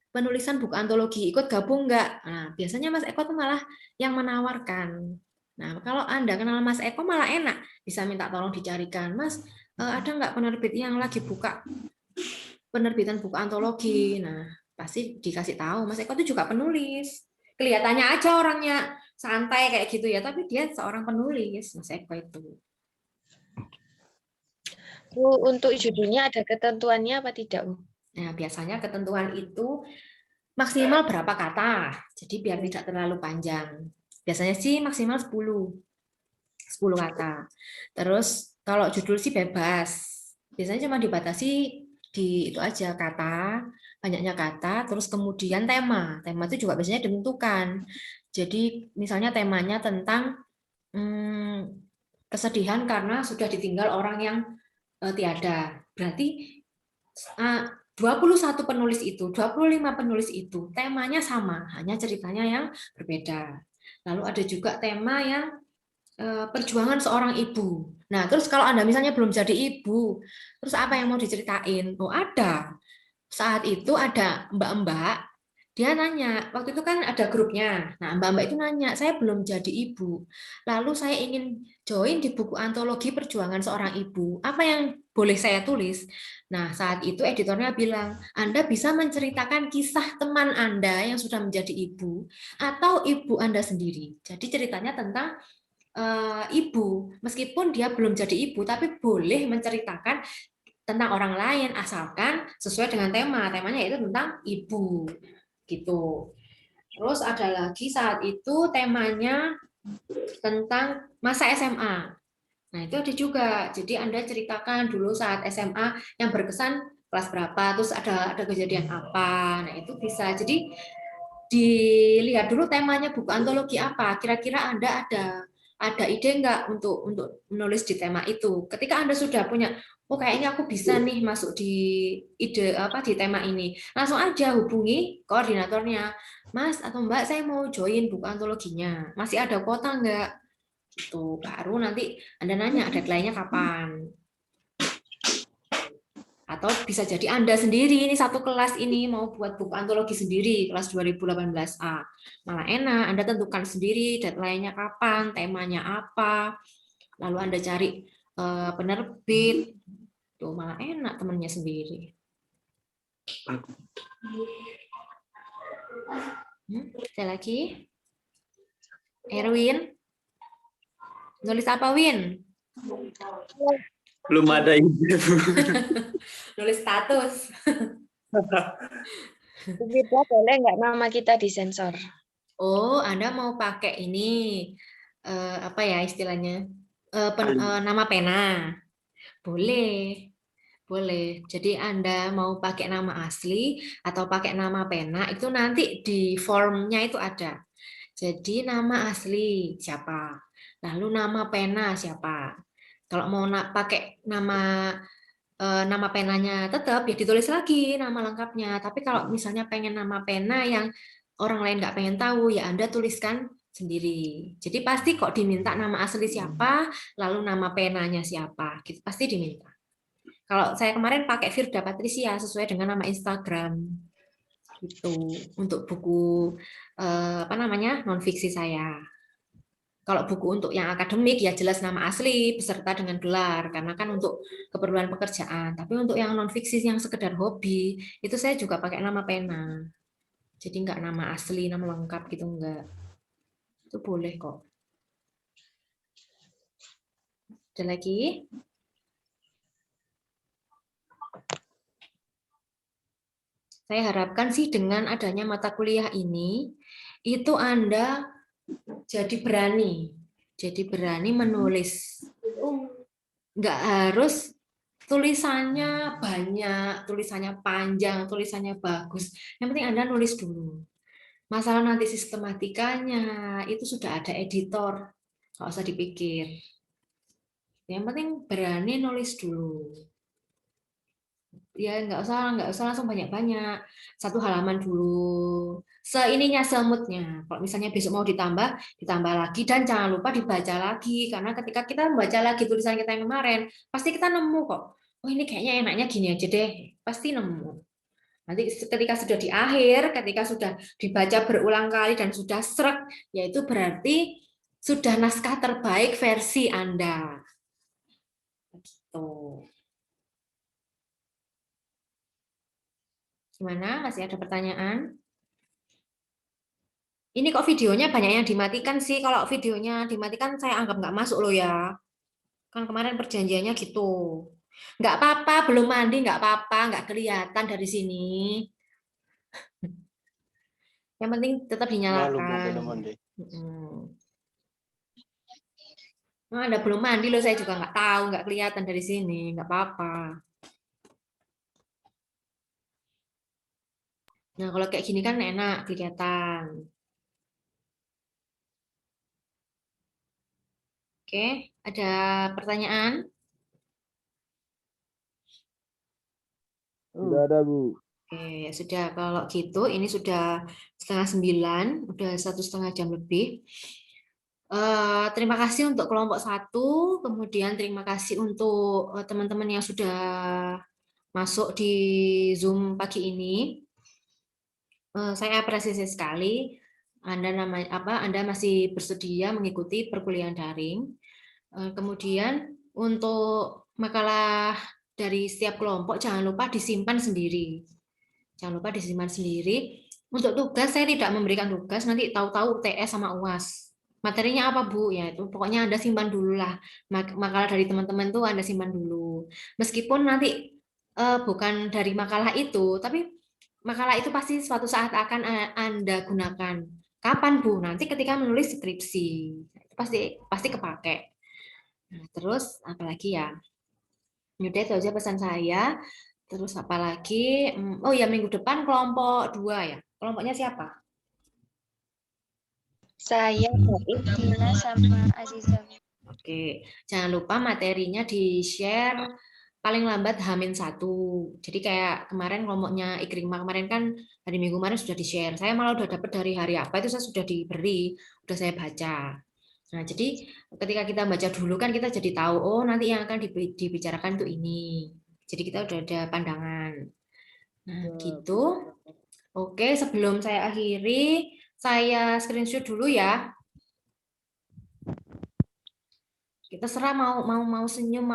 penulisan buku antologi, ikut gabung nggak? Nah, biasanya Mas Eko tuh malah yang menawarkan. Nah, kalau Anda kenal Mas Eko malah enak, bisa minta tolong dicarikan. Mas, ada nggak penerbit yang lagi buka penerbitan buku antologi? Nah, pasti dikasih tahu. Mas Eko itu juga penulis. Kelihatannya aja orangnya santai kayak gitu ya, tapi dia seorang penulis, Mas Eko itu. Bu, untuk judulnya ada ketentuannya apa tidak, Bu? Nah, biasanya ketentuan itu maksimal berapa kata, jadi biar tidak terlalu panjang. Biasanya sih maksimal 10 kata. Terus kalau judul sih bebas. Biasanya cuma dibatasi di itu aja kata, banyaknya kata, terus kemudian tema. Tema itu juga biasanya ditentukan. Jadi misalnya temanya tentang kesedihan karena sudah ditinggal orang yang tiada. Berarti 21 penulis itu, 25 penulis itu, temanya sama, hanya ceritanya yang berbeda. Lalu ada juga tema yang perjuangan seorang ibu. Nah, terus kalau Anda misalnya belum jadi ibu, terus apa yang mau diceritain? Oh, ada. Saat itu ada mbak-mbak, dia nanya, waktu itu kan ada grupnya. Nah, mbak-mbak itu nanya, saya belum jadi ibu. Lalu saya ingin join di buku antologi perjuangan seorang ibu. Apa yang boleh saya tulis? Nah, saat itu editornya bilang, Anda bisa menceritakan kisah teman Anda yang sudah menjadi ibu atau ibu Anda sendiri. Jadi ceritanya tentang ibu. Meskipun dia belum jadi ibu, tapi boleh menceritakan tentang orang lain asalkan sesuai dengan tema. Temanya yaitu tentang ibu. Gitu. Terus ada lagi saat itu temanya tentang masa SMA. Nah, itu ada juga. Jadi Anda ceritakan dulu saat SMA yang berkesan kelas berapa, terus ada kejadian apa. Nah, itu bisa. Jadi dilihat dulu temanya buku antologi apa. Kira-kira Anda ada ide nggak untuk menulis di tema itu? Ketika Anda sudah punya, oh kayaknya aku bisa nih masuk di ide di tema ini, langsung aja hubungi koordinatornya, Mas atau Mbak, saya mau join buku antologinya, masih ada kuota nggak? Gitu. Baru nanti Anda nanya deadline-nya kapan. Atau bisa jadi Anda sendiri, ini satu kelas ini mau buat buku antologi sendiri, kelas 2018A. Malah enak, Anda tentukan sendiri deadline-nya kapan, temanya apa, lalu Anda cari penerbit, tuh malah enak temennya sendiri. Saya lagi. Erwin, nulis apa, Win? Belum ada ide. Nulis status. Kita boleh nggak nama kita disensor? Oh, Anda mau pakai ini apa ya istilahnya? Nama pena. Boleh. Boleh. Jadi Anda mau pakai nama asli atau pakai nama pena itu nanti di formnya itu ada. Jadi nama asli siapa? Lalu nama pena siapa? Kalau mau pakai nama penanya tetap ya ditulis lagi nama lengkapnya. Tapi kalau misalnya pengen nama pena yang orang lain nggak pengen tahu, ya Anda tuliskan sendiri. Jadi pasti kok diminta nama asli siapa, lalu nama penanya siapa, gitu pasti diminta. Kalau saya kemarin pakai Firda Patricia sesuai dengan nama Instagram, gitu untuk buku non fiksi saya. Kalau buku untuk yang akademik ya jelas nama asli beserta dengan gelar karena kan untuk keperluan pekerjaan. Tapi untuk yang non fiksi yang sekedar hobi itu saya juga pakai nama pena. Jadi nggak nama asli, nama lengkap gitu enggak. Itu boleh kok. Ada lagi? Saya harapkan sih dengan adanya mata kuliah ini itu Anda jadi berani menulis. Nggak harus tulisannya banyak, tulisannya panjang, tulisannya bagus. Yang penting Anda nulis dulu. Masalah nanti sistematikanya itu sudah ada editor, nggak usah dipikir. Yang penting berani nulis dulu. Ya nggak usah langsung banyak-banyak. 1 halaman dulu. Seininya semutnya. Kalau misalnya besok mau ditambah lagi dan jangan lupa dibaca lagi karena ketika kita membaca lagi tulisan kita yang kemarin, pasti kita nemu kok. Oh ini kayaknya enaknya gini aja deh. Pasti nemu. Nanti ketika sudah di akhir, ketika sudah dibaca berulang kali dan sudah srek, yaitu berarti sudah naskah terbaik versi Anda. Begitu. Gimana? Masih ada pertanyaan? Ini kok videonya banyak yang dimatikan sih. Kalau videonya dimatikan saya anggap nggak masuk loh ya. Kan kemarin perjanjiannya gitu. Nggak apa-apa, belum mandi nggak apa-apa, nggak kelihatan dari sini. Yang penting tetap dinyalakan. Nah, Anda belum mandi loh, saya juga nggak tahu, nggak kelihatan dari sini, nggak apa-apa. Nah, kalau kayak gini kan enak, kelihatan. Oke, ada pertanyaan? Sudah ada, Bu. Oke, sudah. Kalau gitu, ini sudah 8:30, udah 1,5 jam lebih. Terima kasih untuk kelompok 1, kemudian terima kasih untuk teman-teman yang sudah masuk di Zoom pagi ini. Saya apresiasi sekali Anda masih bersedia mengikuti perkuliahan daring. Kemudian untuk makalah dari setiap kelompok jangan lupa disimpan sendiri. Jangan lupa disimpan sendiri. Untuk tugas saya tidak memberikan tugas, nanti tahu-tahu UTS sama UAS. Materinya apa Bu? Ya itu pokoknya Anda simpan dulu lah. Makalah dari teman-teman tuh Anda simpan dulu. Meskipun nanti bukan dari makalah itu, tapi makalah itu pasti suatu saat akan Anda gunakan. Kapan Bu? Nanti ketika menulis skripsi. Itu pasti kepake. Nah, terus apalagi ya? Udah itu aja pesan saya. Terus apalagi? Oh ya, minggu depan kelompok 2 ya. Kelompoknya siapa? Saya, Tina sama Aziza. Oke, jangan lupa materinya di-share paling lambat H-1. Jadi kayak kemarin kelompoknya Ikrimah kemarin kan hari Minggu kemarin sudah di-share. Saya malah udah dapat dari hari apa itu saya sudah diberi, udah saya baca. Nah, jadi ketika kita baca dulu kan kita jadi tahu, oh nanti yang akan dibicarakan itu ini. Jadi kita udah ada pandangan. Nah, gitu. Oke, sebelum saya akhiri, saya screenshot dulu ya. Kita serah mau senyum,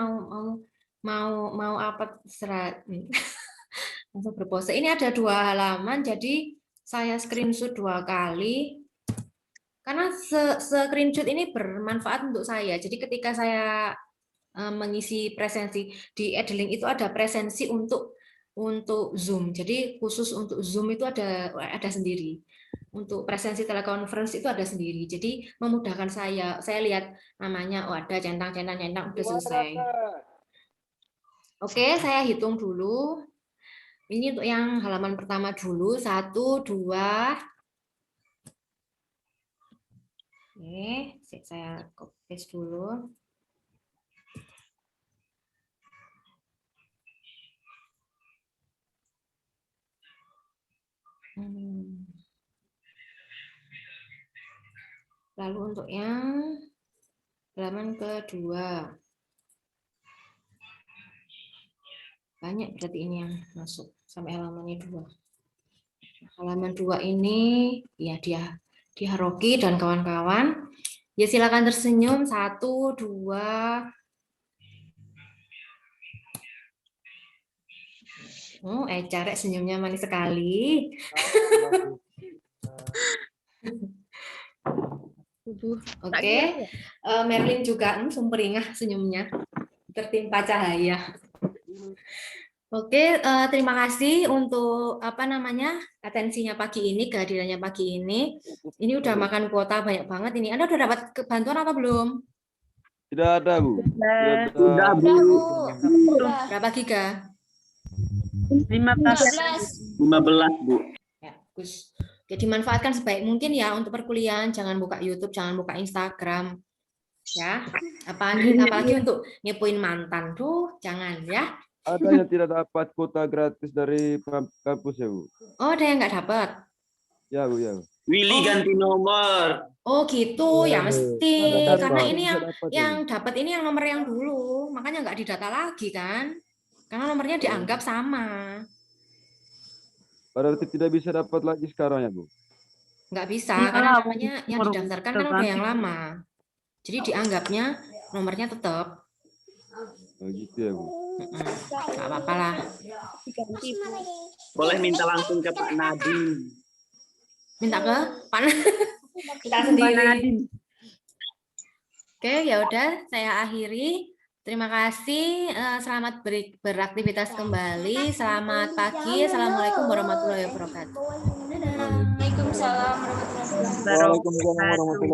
mau apa serah. Langsung berpose. Ini ada 2 halaman, jadi saya screenshot 2 kali. Karena screenshot ini bermanfaat untuk saya. Jadi ketika saya mengisi presensi di Edling itu ada presensi untuk Zoom. Jadi khusus untuk Zoom itu ada sendiri. Untuk presensi telekonferensi itu ada sendiri. Jadi memudahkan saya. Saya lihat namanya, oh ada centang udah selesai. Oke, saya hitung dulu. Ini untuk yang halaman pertama dulu. 1, 2. Oke, saya copy paste dulu. Lalu untuk yang halaman kedua. Banyak berarti ini yang masuk sampai halamannya 2. Halaman 2 ini ya dia Haroki dan kawan-kawan. Ya silakan tersenyum. 1, 2. Oh, Eca senyumnya manis sekali. Oke, Merlin juga sumringah senyumnya, tertimpa cahaya. Oke, terima kasih untuk atensinya pagi ini, kehadirannya pagi ini. Ini udah makan kuota banyak banget ini. Anda udah dapat bantuan atau belum? Tidak ada, Bu. Sudah, Bu. Berapa giga? 15, Bu. Ya, bagus. Jadi dimanfaatkan sebaik mungkin ya untuk perkuliahan. Jangan buka YouTube, jangan buka Instagram. Ya, apalagi untuk ngepoin mantan tuh, jangan ya. Ada yang tidak dapat kuota gratis dari kampus ya, Bu? Oh, ada yang nggak dapat? Ya, Bu, ya. Willy ganti nomor. Oh gitu, ya mesti. Karena ini yang dapat dapat ini yang nomor yang dulu, makanya nggak didata lagi kan? Karena nomornya dianggap sama. Berarti tidak bisa dapat lagi sekarang ya, Bu? Nggak bisa, karena namanya yang didaftarkan kan udah yang lama. Jadi dianggapnya nomornya tetap. Oh, gitu ya, Bu. Nggak apa-apa lah. Boleh minta langsung ke Pak Nadiem. Minta ke Pak kita sendiri. Oke, ya udah saya akhiri. Terima kasih. Selamat beraktivitas kembali. Selamat pagi. Assalamualaikum warahmatullahi wabarakatuh. Waalaikumsalam warahmatullahi wabarakatuh. Waalaikumsalam warahmatullahi wabarakatuh.